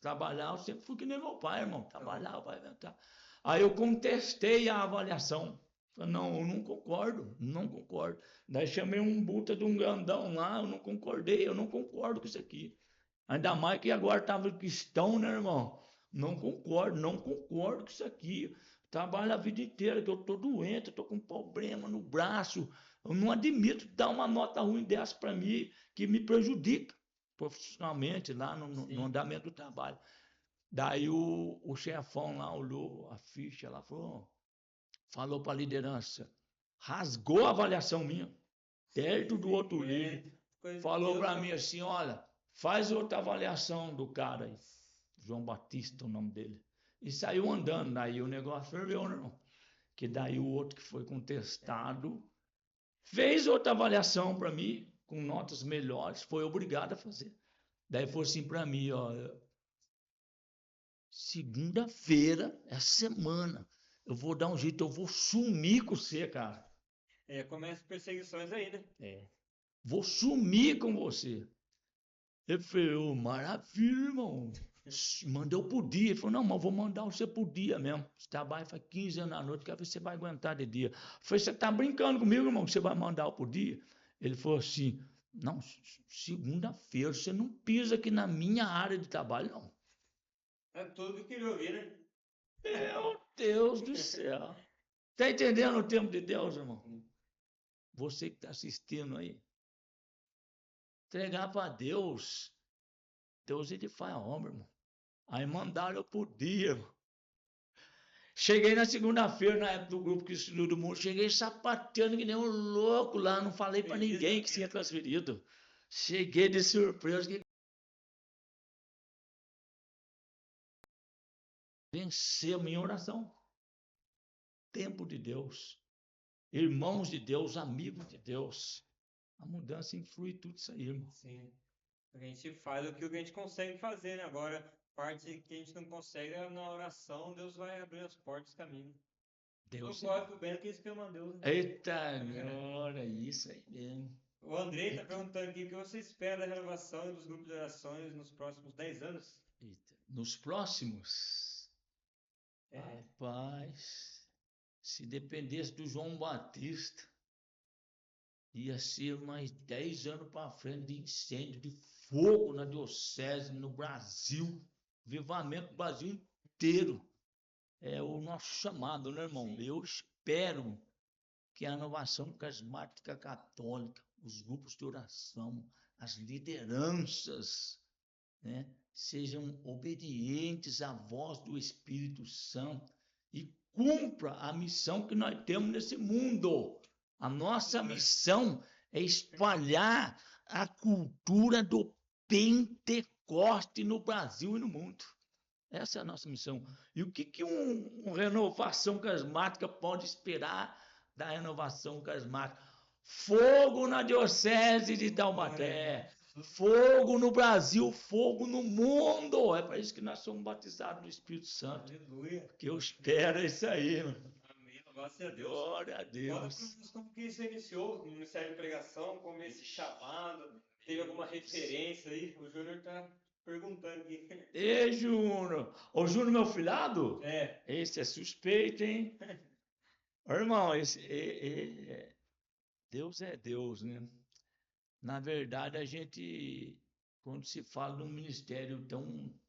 [SPEAKER 2] trabalhar, eu sempre fui que nem meu pai, irmão. Trabalhar, vai inventar. Aí eu contestei a avaliação. Falei, não, eu não concordo. Daí chamei um buta de um grandão lá, eu não concordo com isso aqui. Ainda mais que agora estava cristão, né, irmão? Não concordo com isso aqui. Trabalho a vida inteira, que eu estou doente, estou com problema no braço. Eu não admito dar uma nota ruim dessa para mim, que me prejudica profissionalmente lá no andamento do trabalho. Daí o chefão lá olhou a ficha lá, falou para a liderança, rasgou a avaliação minha, perto do outro líder, falou para mim assim, olha, faz outra avaliação do cara aí, João Batista, o nome dele, e saiu andando. Daí o negócio ferveu, né, irmão? Que daí o outro que foi contestado fez outra avaliação para mim, com notas melhores, foi obrigado a fazer. Daí foi assim para mim, ó, segunda-feira, essa semana, eu vou dar um jeito, eu vou sumir com você, cara.
[SPEAKER 1] Começa perseguições aí, né?
[SPEAKER 2] Vou sumir com você. Ele falou, maravilha, irmão. Mandou por dia. Ele falou, não, mas vou mandar você por dia mesmo. Você trabalha faz 15 anos à noite, quero ver se você vai aguentar de dia. Eu falei, você tá brincando comigo, irmão, que você vai mandar por dia? Ele falou assim, Não, segunda-feira você não pisa aqui na minha área de trabalho, não.
[SPEAKER 1] É tudo que eu queria ouvir, né?
[SPEAKER 2] Meu Deus do céu. Tá entendendo o tempo de Deus, irmão? Você que está assistindo aí. Entregar para Deus. Deus, ele faz a obra, irmão. Aí mandaram eu por dia, irmão. Cheguei na segunda-feira, na época do grupo Cristo do Mundo, cheguei sapateando que nem um louco lá, não falei para ninguém que tinha transferido. Cheguei de surpresa, que vencer a minha oração. Tempo de Deus, irmãos de Deus, amigos de Deus. A mudança influi tudo isso aí, irmão.
[SPEAKER 1] Sim. A gente faz o que a gente consegue fazer, né? Agora, parte que a gente não consegue é na oração, Deus vai abrir as portas do caminho.
[SPEAKER 2] Deus.
[SPEAKER 1] Eu gosto bem que isso que eu mandei.
[SPEAKER 2] Eita, glória, isso aí mesmo.
[SPEAKER 1] O Andrei está perguntando aqui o que você espera da renovação dos grupos de orações nos próximos 10 anos?
[SPEAKER 2] Eita. Nos próximos?
[SPEAKER 1] É.
[SPEAKER 2] Rapaz, se dependesse do João Batista, ia ser mais 10 anos para frente de incêndio, de fogo na diocese, no Brasil, avivamento do Brasil inteiro. É o nosso chamado, né, irmão? Eu espero que a renovação carismática católica, os grupos de oração, as lideranças, né, sejam obedientes à voz do Espírito Santo e cumpra a missão que nós temos nesse mundo. A nossa missão é espalhar a cultura do Pentecoste no Brasil e no mundo. Essa é a nossa missão. E o que uma renovação carismática pode esperar da renovação carismática? Fogo na diocese de Taubaté, fogo no Brasil, fogo no mundo. É para isso que nós somos batizados no Espírito Santo.
[SPEAKER 1] Aleluia.
[SPEAKER 2] Que eu espero isso aí, mano.
[SPEAKER 1] Amém. Glória a Deus.
[SPEAKER 2] Glória a Deus.
[SPEAKER 1] Como que você iniciou no Ministério de Pregação? Como esse chamado? Teve alguma referência aí? O Júnior está perguntando aqui.
[SPEAKER 2] Ei, Júnior. Ô, Júnior, meu filhado?
[SPEAKER 1] É.
[SPEAKER 2] Esse é suspeito, hein? Irmão, Deus é Deus, né? Na verdade, a gente, quando se fala de um ministério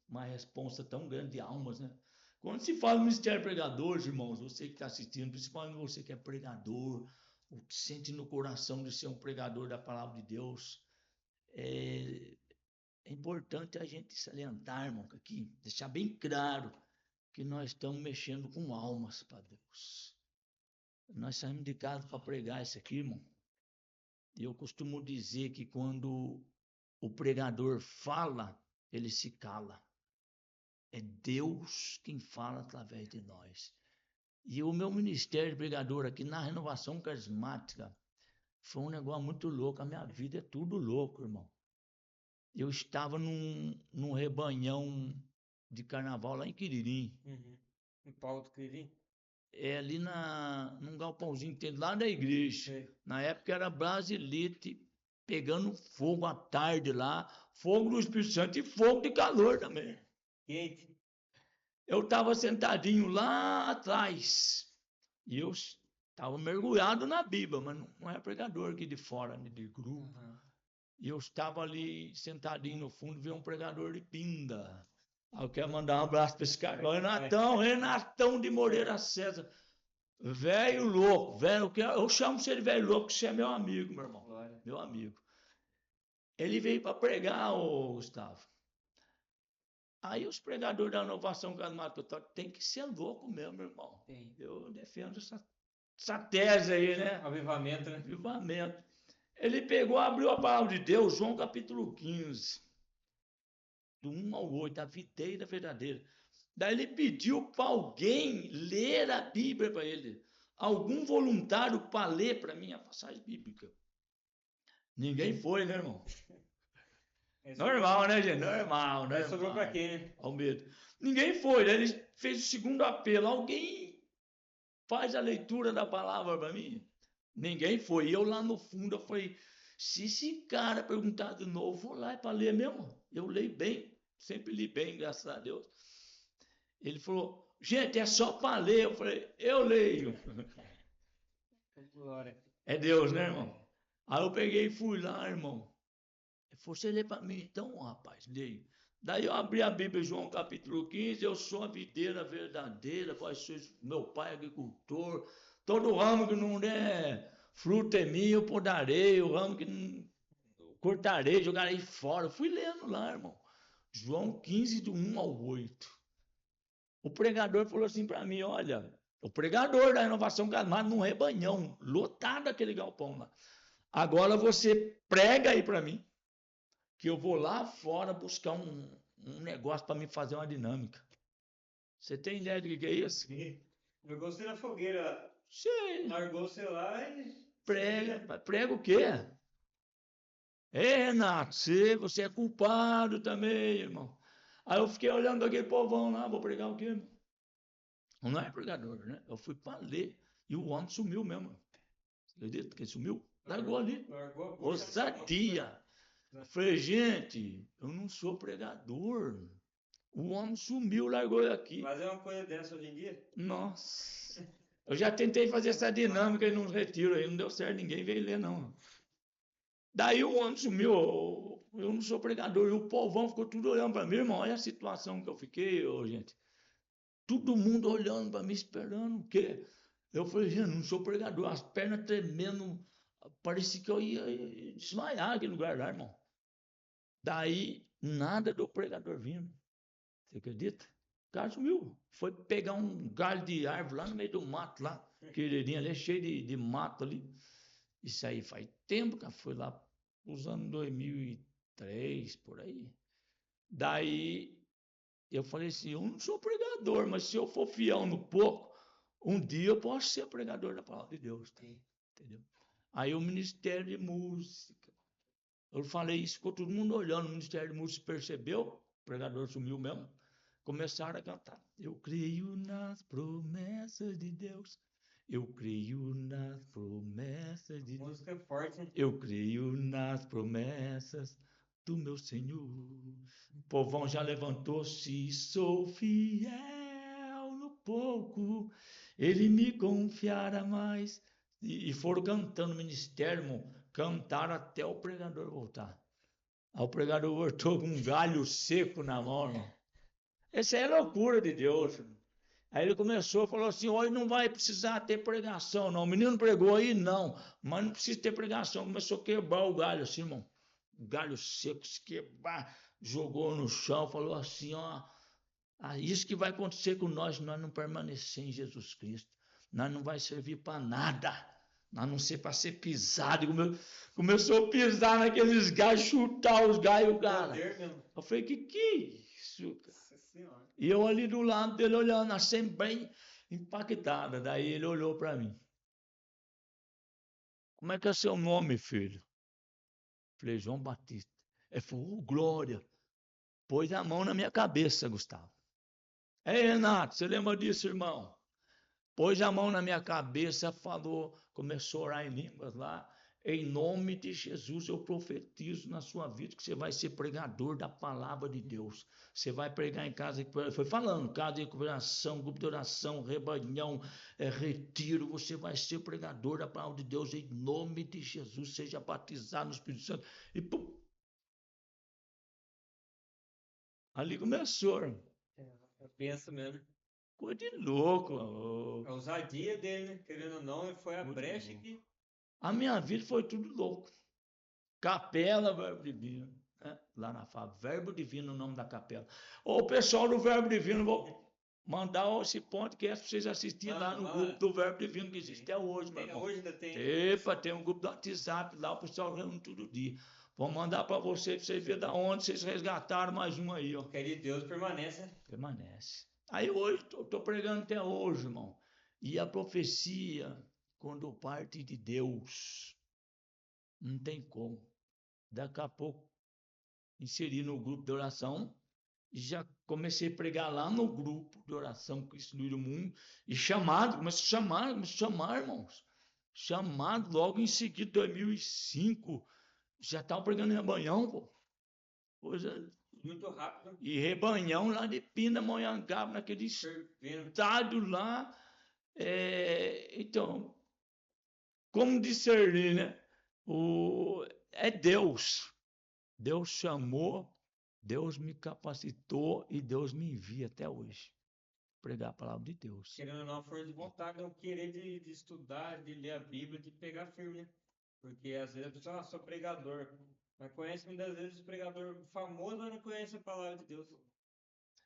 [SPEAKER 2] uma responsa tão grande de almas, né? Quando se fala do ministério pregador, irmãos, você que está assistindo, principalmente você que é pregador, o que sente no coração de ser um pregador da palavra de Deus, é importante a gente salientar, irmão, aqui, deixar bem claro que nós estamos mexendo com almas para Deus. Nós saímos de casa para pregar isso aqui, irmão. Eu costumo dizer que quando o pregador fala, ele se cala. É Deus quem fala através de nós. E o meu ministério de pregador aqui na Renovação Carismática foi um negócio muito louco. A minha vida é tudo louco, irmão. Eu estava num rebanhão de carnaval lá em Quiririm.
[SPEAKER 1] Em Paulo do Quiririm?
[SPEAKER 2] É ali num galpãozinho que tem lá da igreja.
[SPEAKER 1] Sei.
[SPEAKER 2] Na época era Brasilite, pegando fogo à tarde lá, fogo do Espírito Santo e fogo de calor também.
[SPEAKER 1] Quente.
[SPEAKER 2] Eu estava sentadinho lá atrás e eu estava mergulhado na Bíblia, mas não é pregador aqui de fora, né, de grupo. E eu estava ali sentadinho no fundo, vi um pregador de Pinda. Aí eu quero mandar um abraço para esse cara, Renatão de Moreira César. Velho louco, velho, eu chamo você de velho louco, você é meu amigo, meu irmão.
[SPEAKER 1] Glória.
[SPEAKER 2] Meu amigo. Ele veio para pregar, ô Gustavo. Aí os pregadores da Renovação Carismática tem que ser louco mesmo, irmão.
[SPEAKER 1] Tem.
[SPEAKER 2] Eu defendo essa tese aí, né?
[SPEAKER 1] Avivamento, né?
[SPEAKER 2] Avivamento. Ele pegou, abriu a palavra de Deus, João capítulo 15, do 1 ao 8, a videira verdadeira. Daí ele pediu para alguém ler a Bíblia para ele. Algum voluntário para ler para mim a passagem bíblica. Ninguém foi, né, irmão? Normal, né, gente? Normal, né?
[SPEAKER 1] Sobrou para quem, né?
[SPEAKER 2] Ao medo. Ninguém foi, né? Ele fez o segundo apelo. Alguém faz a leitura da palavra para mim? Ninguém foi. E eu lá no fundo, eu falei, se esse cara perguntar de novo, vou lá para ler mesmo. Eu leio bem, sempre li bem, graças a Deus. Ele falou, gente, é só para ler. Eu falei, eu leio.
[SPEAKER 1] Glória.
[SPEAKER 2] É Deus, né, irmão? Aí eu peguei e fui lá, irmão. Você lê para mim então, rapaz, leio. Daí eu abri a Bíblia, João capítulo 15, eu sou a videira verdadeira, vós sois meu pai agricultor, todo ramo que não der fruto é meu, eu podarei, o ramo que não cortarei, jogarei fora. Eu fui lendo lá, irmão. João 15, do 1 ao 8. O pregador falou assim para mim, olha, o pregador da Renovação Carismática num rebanhão, lotado aquele galpão lá. Agora você prega aí para mim, que eu vou lá fora buscar um negócio para me fazer uma dinâmica. Você tem ideia do que é isso?
[SPEAKER 1] Jogou você na fogueira,
[SPEAKER 2] Sei.
[SPEAKER 1] largou você lá e...
[SPEAKER 2] Prega o quê? Renato, você é culpado também, irmão. Aí eu fiquei olhando aquele povão lá, vou pregar o quê, irmão? Não é pregador, né? Eu fui para ler e o homem sumiu mesmo. Você acredita que ele sumiu? Largou ali.
[SPEAKER 1] Largou a bucha.
[SPEAKER 2] Ousadia. Eu falei, gente, eu não sou pregador. O homem sumiu, largou ele aqui.
[SPEAKER 1] Fazer uma coisa dessa hoje em dia?
[SPEAKER 2] Nossa. Eu já tentei fazer essa dinâmica e não retiro aí, não deu certo, ninguém veio ler, não. Daí o homem sumiu, eu não sou pregador, e o povão ficou tudo olhando para mim, irmão, olha a situação que eu fiquei, gente. Todo mundo olhando para mim, esperando o quê? Eu falei, gente, não sou pregador, as pernas tremendo, parecia que eu ia desmaiar aquele lugar lá, irmão. Daí, nada do pregador vindo. Você acredita? O cara sumiu. Foi pegar um galho de árvore lá no meio do mato, lá, queridinho ali, cheio de mato ali. Isso aí faz tempo, cara. Foi lá nos anos 2003, por aí. Daí, eu falei assim, eu não sou pregador, mas se eu for fiel no pouco, um dia eu posso ser pregador da palavra de Deus. Tá? Entendeu? Aí o Ministério de Música. Eu falei isso, ficou todo mundo olhando. O Ministério de Música percebeu, o pregador sumiu mesmo. Começaram a cantar. Eu creio nas promessas de Deus. Eu creio nas promessas de Deus.
[SPEAKER 1] Música forte, hein?
[SPEAKER 2] Eu creio nas promessas do meu Senhor. O povão já levantou-se, sou fiel no pouco, ele me confiará mais. E foram cantando o ministério, irmão, cantaram até o pregador voltar. Aí o pregador voltou com um galho seco na mão, irmão. Essa é loucura de Deus. Aí ele começou, falou assim, hoje não vai precisar ter pregação, não. O menino pregou aí, não. Mas não precisa ter pregação. Começou a quebrar o galho assim, irmão. O galho seco, se quebrar, jogou no chão, falou assim, ó. Isso que vai acontecer com nós não permanecer em Jesus Cristo. Nós não vai servir para nada. A não ser para ser pisado. Começou a pisar naqueles galhos, chutar os galhos, cara. Eu falei, que é isso, cara? E eu ali do lado dele olhando, assim, bem impactada. Daí ele olhou para mim. Como é que é seu nome, filho? Falei, João Batista. Ele falou, glória. Pôs a mão na minha cabeça, Gustavo. Ei, Renato, você lembra disso, irmão? Pôs a mão na minha cabeça, falou, começou a orar em línguas lá. Em nome de Jesus, eu profetizo na sua vida que você vai ser pregador da palavra de Deus. Você vai pregar em casa, foi falando, casa de recuperação, grupo de oração, rebanhão, retiro. Você vai ser pregador da palavra de Deus em nome de Jesus. Seja batizado no Espírito Santo. E pum. Ali começou.
[SPEAKER 1] Eu penso mesmo.
[SPEAKER 2] Coisa de louco.
[SPEAKER 1] A ousadia dele, né? Querendo ou não, foi a brecha que...
[SPEAKER 2] A minha vida foi tudo louco. Capela, Verbo Divino. Né? Lá na fábrica, Verbo Divino, o nome da capela. Ô, pessoal do Verbo Divino, vou mandar esse ponto que é para vocês assistirem lá no grupo do Verbo Divino, que existe até hoje, meu irmão.
[SPEAKER 1] Hoje ainda tem.
[SPEAKER 2] Epa, tem um grupo do WhatsApp lá, o pessoal reúne todo dia. Vou mandar para vocês verem da onde vocês resgataram mais um aí, ó.
[SPEAKER 1] Porque de Deus permanece, né?
[SPEAKER 2] Permanece. Aí hoje, estou pregando até hoje, irmão. E a profecia, quando parte de Deus, não tem como. Daqui a pouco, inseri no grupo de oração, e já comecei a pregar lá no grupo de oração Cristo no Mundo, e comecei a chamar, irmãos. Chamado logo em seguida, 2005, já estava pregando em Rebanhão, pô. Coisa...
[SPEAKER 1] Muito rápido.
[SPEAKER 2] E Rebanhão lá de Pindamonhangaba, naquele estádio lá. Então, como discernir, né? É Deus. Deus chamou, Deus me capacitou e Deus me envia até hoje pregar a palavra de Deus.
[SPEAKER 1] Querendo ou não, força de vontade, não querer de estudar, de ler a Bíblia, de pegar firme, né? Porque às vezes a pessoa, sou pregador, mas conhece muitas vezes o pregador famoso, mas não conhece a palavra de Deus.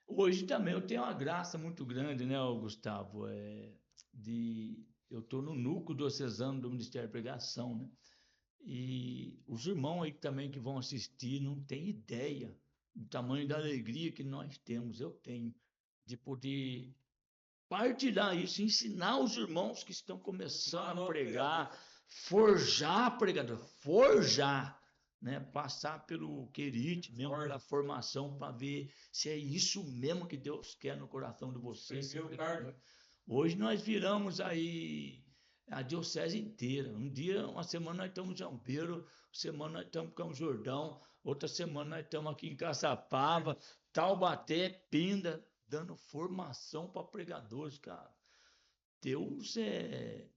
[SPEAKER 2] Hoje também eu tenho uma graça muito grande, né, Gustavo? Eu estou no núcleo diocesano do Ministério de Pregação, né? E os irmãos aí também que vão assistir não têm ideia do tamanho da alegria que nós temos, eu tenho, de poder partilhar isso, ensinar os irmãos que estão começando a pregar, forjar pregador, forjar, né? Passar pelo querite mesmo, pela formação, para ver se é isso mesmo que Deus quer no coração de vocês. Hoje nós viramos aí a diocese inteira. Um dia, uma semana nós estamos em Jambeiro, semana nós estamos em Campos Jordão, outra semana nós estamos aqui em Caçapava, Taubaté, Pinda, dando formação para pregadores, cara. Deus é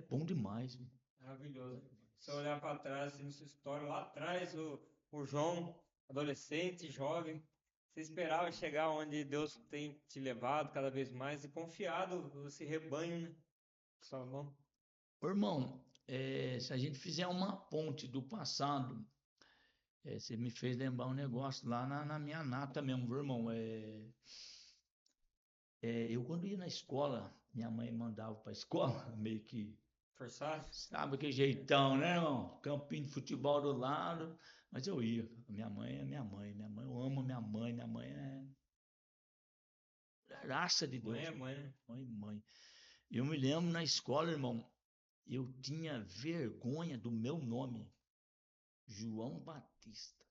[SPEAKER 2] bom demais. Viu?
[SPEAKER 1] Maravilhoso. Se eu olhar para trás, assim, na sua história, lá atrás, o João, adolescente, jovem, você esperava chegar onde Deus tem te levado cada vez mais e confiado nesse rebanho, né? Salomão.
[SPEAKER 2] Ô, irmão, se a gente fizer uma ponte do passado, você me fez lembrar um negócio lá na minha nata mesmo, viu, irmão. Eu, quando ia na escola, minha mãe mandava para a escola, meio que,
[SPEAKER 1] Forçado?
[SPEAKER 2] sabe que jeitão, né, irmão? Campinho de futebol do lado, mas eu ia. Minha mãe é minha mãe, eu amo minha mãe é graça de
[SPEAKER 1] Mãe
[SPEAKER 2] Deus.
[SPEAKER 1] é mãe, né?
[SPEAKER 2] Mãe. Eu me lembro na escola, irmão, eu tinha vergonha do meu nome, João Batista.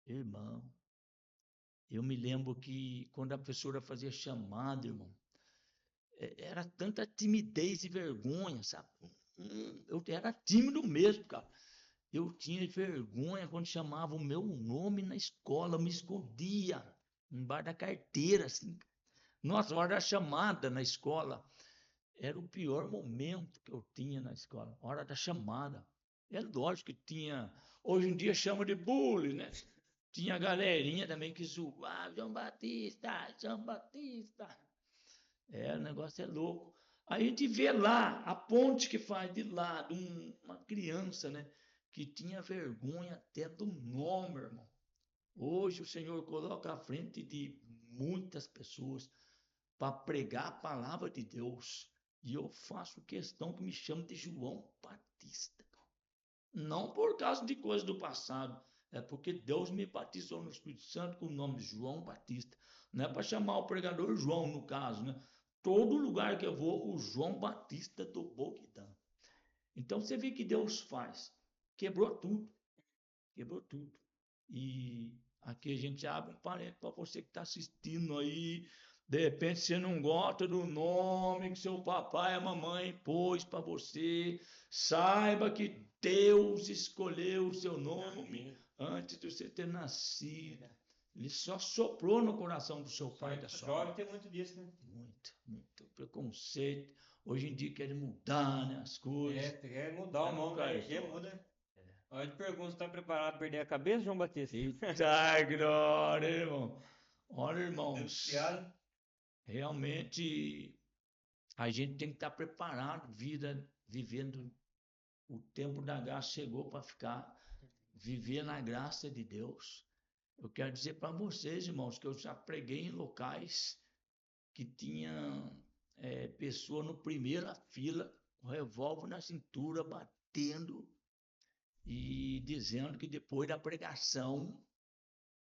[SPEAKER 2] Irmão, eu me lembro que quando a professora fazia chamada, irmão, era tanta timidez e vergonha, sabe? Eu era tímido mesmo, cara. Eu tinha vergonha quando chamava o meu nome na escola, eu me escondia embaixo da carteira, assim. Nossa, a hora da chamada na escola era o pior momento que eu tinha na escola, a hora da chamada. É lógico que tinha, hoje em dia chama de bullying, né? Tinha a galerinha também que zoava, João Batista, João Batista. O negócio é louco. A gente vê lá, a ponte que faz de lado, uma criança, né? Que tinha vergonha até do nome, irmão. Hoje o Senhor coloca à frente de muitas pessoas para pregar a palavra de Deus. E eu faço questão que me chame de João Batista. Não por causa de coisas do passado, é porque Deus me batizou no Espírito Santo com o nome de João Batista. Não é para chamar o pregador João, no caso, né? Todo lugar que eu vou, o João Batista do Boquidã. Então você vê que Deus faz. Quebrou tudo. Quebrou tudo. E aqui a gente abre um parênteses para você que está assistindo aí. De repente você não gosta do nome que seu papai e a mamãe pôs para você. Saiba que Deus escolheu o seu nome antes de você ter nascido. Ele só soprou no coração do seu pai e da sua mãe.
[SPEAKER 1] Jovem tem muito disso, né?
[SPEAKER 2] Muito preconceito. Hoje em dia querem mudar, né, as coisas.
[SPEAKER 1] Quer mudar o nome, a RG muda. Olha, eu te pergunto, está preparado para perder a cabeça, João Batista?
[SPEAKER 2] Eita, glória, irmão. Olha, irmãos, realmente a gente tem que estar preparado, vivendo o tempo da graça chegou para ficar, viver na graça de Deus. Eu quero dizer para vocês, irmãos, que eu já preguei em locais que tinha pessoa no primeira fila, com revólver na cintura, batendo e dizendo que depois da pregação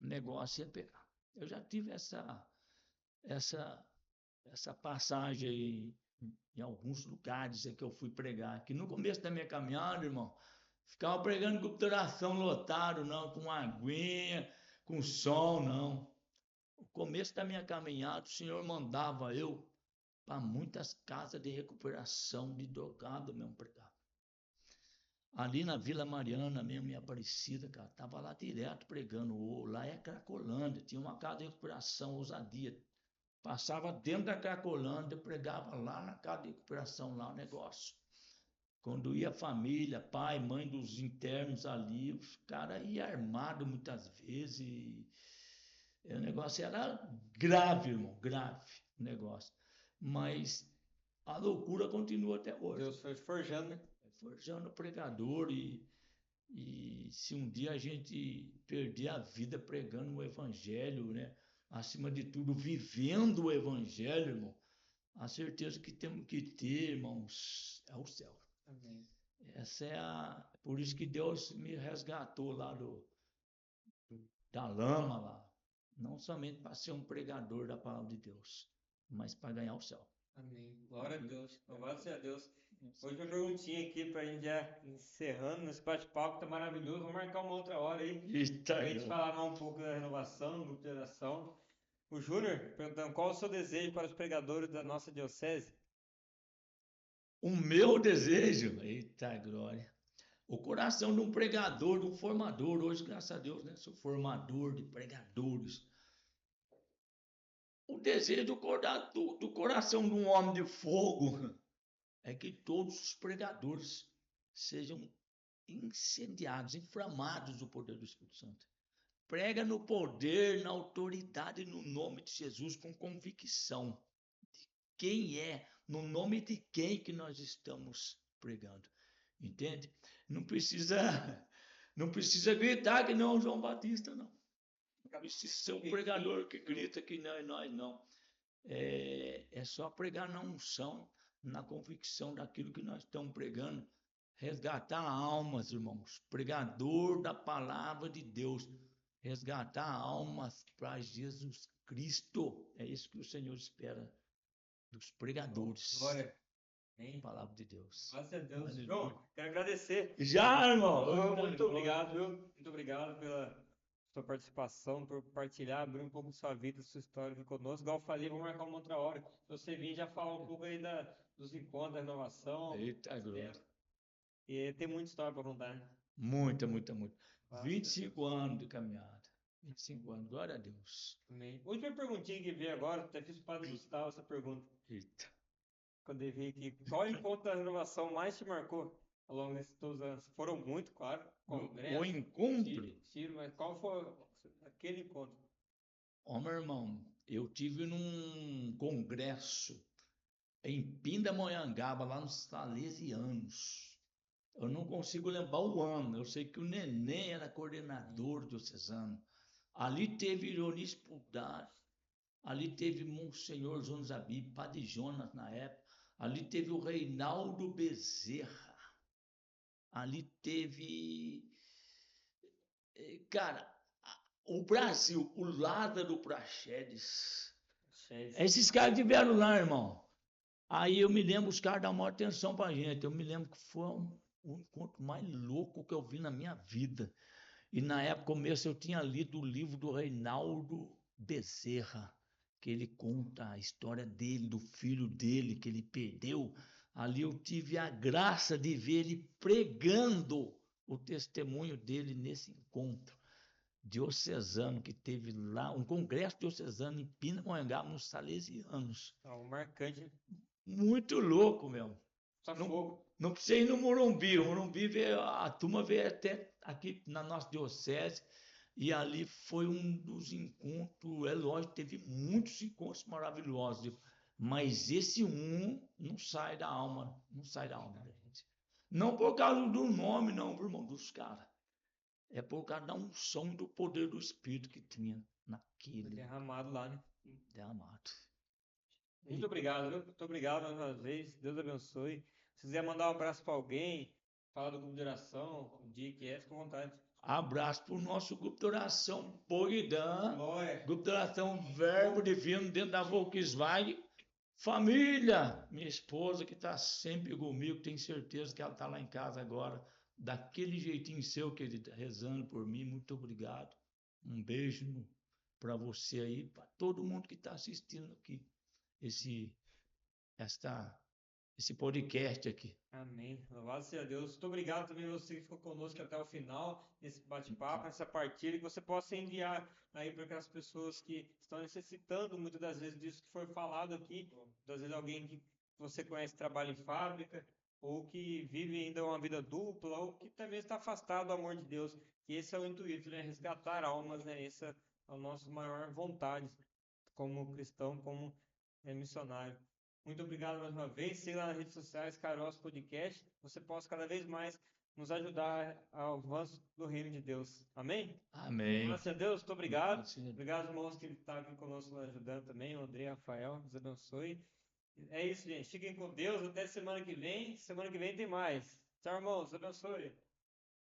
[SPEAKER 2] o negócio ia pegar. Eu já tive essa, essa passagem aí em alguns lugares que eu fui pregar, que no começo da minha caminhada, irmão, ficava pregando com obturação lotado, não, com aguinha, com som, não. No começo da minha caminhada, o Senhor mandava eu para muitas casas de recuperação de drogado mesmo pregar. Ali na Vila Mariana mesmo, em Aparecida, cara, tava lá direto pregando. Lá é Cracolândia, tinha uma casa de recuperação, ousadia. Passava dentro da Cracolândia, pregava lá na casa de recuperação, lá o negócio. Quando ia a família, pai, mãe dos internos ali, os caras iam armados muitas vezes. O negócio era grave, irmão, grave o negócio. Mas a loucura continua até hoje.
[SPEAKER 1] Deus foi forjando, né?
[SPEAKER 2] Forjando o pregador e se um dia a gente perder a vida pregando o evangelho, né? Acima de tudo, vivendo o evangelho, irmão, a certeza que temos que ter, irmãos, é o céu.
[SPEAKER 1] Amém.
[SPEAKER 2] Essa é a. Por isso que Deus me resgatou lá da lama lá. Não somente para ser um pregador da palavra de Deus, mas para ganhar o céu.
[SPEAKER 1] Amém. Glória a Deus. Louvado seja Deus. Hoje uma perguntinha aqui para a gente já encerrando nesse bate-papo, que tá maravilhoso. Vamos marcar uma outra hora aí,
[SPEAKER 2] Eita,
[SPEAKER 1] para a gente falar um pouco da renovação, do grupo de oração. O Júnior perguntando qual o seu desejo para os pregadores da nossa diocese?
[SPEAKER 2] o meu desejo, eita glória, o coração de um pregador, de um formador, hoje, graças a Deus, né? Sou formador de pregadores. O desejo do coração de um homem de fogo é que todos os pregadores sejam incendiados, inflamados do poder do Espírito Santo. Prega no poder, na autoridade, no nome de Jesus, com convicção de quem é, no nome de quem que nós estamos pregando. Entende? Não precisa gritar que não é o João Batista, não. Não precisa ser um pregador que grita que não é nós, não. É só pregar na unção, na convicção daquilo que nós estamos pregando. Resgatar almas, irmãos. Pregador da palavra de Deus. Resgatar almas para Jesus Cristo. É isso que o Senhor espera dos pregadores.
[SPEAKER 1] Glória.
[SPEAKER 2] A palavra de Deus.
[SPEAKER 1] Graças a Deus. João, quero agradecer.
[SPEAKER 2] Já, irmão.
[SPEAKER 1] Muito obrigado, viu? Muito obrigado pela sua participação, por partilhar, abrir um pouco sua vida, sua história aqui conosco. Igual eu falei, vamos marcar uma outra hora. Se você vir, já falar um pouco aí dos encontros, da renovação.
[SPEAKER 2] Eita, glória.
[SPEAKER 1] E tem muita história para contar, né?
[SPEAKER 2] Muita, muita, muita.
[SPEAKER 1] Nossa,
[SPEAKER 2] 25 anos de caminhada. 25 anos, glória a Deus.
[SPEAKER 1] Amém. Última perguntinha que veio agora, até fiz para o Padre Gustavo essa pergunta.
[SPEAKER 2] Eita.
[SPEAKER 1] Quando ele veio aqui, qual encontro da renovação mais te marcou ao longo desses todos os anos? Foram muito, claro.
[SPEAKER 2] O encontro.
[SPEAKER 1] Tiro, mas qual foi aquele encontro?
[SPEAKER 2] Ó, meu irmão, eu tive num congresso em Pindamonhangaba, lá nos Salesianos. Eu não consigo lembrar o ano, eu sei que o Neném era coordenador diocesano. Ali teve Ironis Pudar, ali teve Monsenhor Jonas Abib, Padre Jonas na época, ali teve o Reinaldo Bezerra, ali teve. Cara, o Brasil, o Lázaro Praxedes. Esses caras tiveram lá, irmão. Aí eu me lembro, os caras dão maior atenção pra gente. Eu me lembro que foi o encontro mais louco que eu vi na minha vida. E na época, começo, eu tinha lido o livro do Reinaldo Bezerra, que ele conta a história dele, do filho dele, que ele perdeu. Ali eu tive a graça de ver ele pregando o testemunho dele nesse encontro diocesano que teve lá, um congresso diocesano em Pindamonhangaba, nos Salesianos.
[SPEAKER 1] Marcante.
[SPEAKER 2] Muito louco, meu.
[SPEAKER 1] Não,
[SPEAKER 2] não precisa ir no Morumbi. O Morumbi veio, a turma veio até aqui na nossa diocese e ali foi um dos encontros. É lógico, teve muitos encontros maravilhosos, mas esse não sai da alma, não sai da alma da gente. Não por causa do nome, não, irmão, dos caras. É por causa da unção do poder do Espírito que tinha naquele.
[SPEAKER 1] Derramado lá, né?
[SPEAKER 2] Derramado.
[SPEAKER 1] Muito obrigado, viu? Muito obrigado mais uma vez. Deus abençoe. Se quiser mandar um abraço para alguém, falar do grupo de oração, o dia que é, fica à vontade.
[SPEAKER 2] Abraço para o nosso grupo de oração Boridã. Grupo de oração Verbo Divino dentro da Volkswagen. Família, minha esposa que está sempre comigo, tenho certeza que ela está lá em casa agora, daquele jeitinho seu, querida, rezando por mim. Muito obrigado. Um beijo para você aí, para todo mundo que está assistindo aqui esse podcast aqui.
[SPEAKER 1] Amém. Louvado seja Deus. Muito obrigado também a você que ficou conosco até o final, nesse bate-papo, nessa partilha, que você possa enviar aí para aquelas pessoas que estão necessitando muitas das vezes disso que foi falado aqui. Muitas vezes alguém que você conhece trabalha em fábrica, ou que vive ainda uma vida dupla, ou que também está afastado do amor de Deus. Que esse é o intuito, né? Resgatar almas, né? Essa é a nossa maior vontade como cristão, como missionário. Muito obrigado mais uma vez. Siga nas redes sociais, Kairos Podcast. Você possa cada vez mais nos ajudar ao avanço do reino de Deus. Amém?
[SPEAKER 2] Amém.
[SPEAKER 1] Graças a Deus, muito obrigado.
[SPEAKER 2] Graças a Deus.
[SPEAKER 1] Obrigado, irmãos, que estão aqui conosco nos ajudando também. O André, Rafael, Deus abençoe. É isso, gente. Fiquem com Deus. Até semana que vem. Semana que vem tem mais. Tchau, irmãos. Deus abençoe.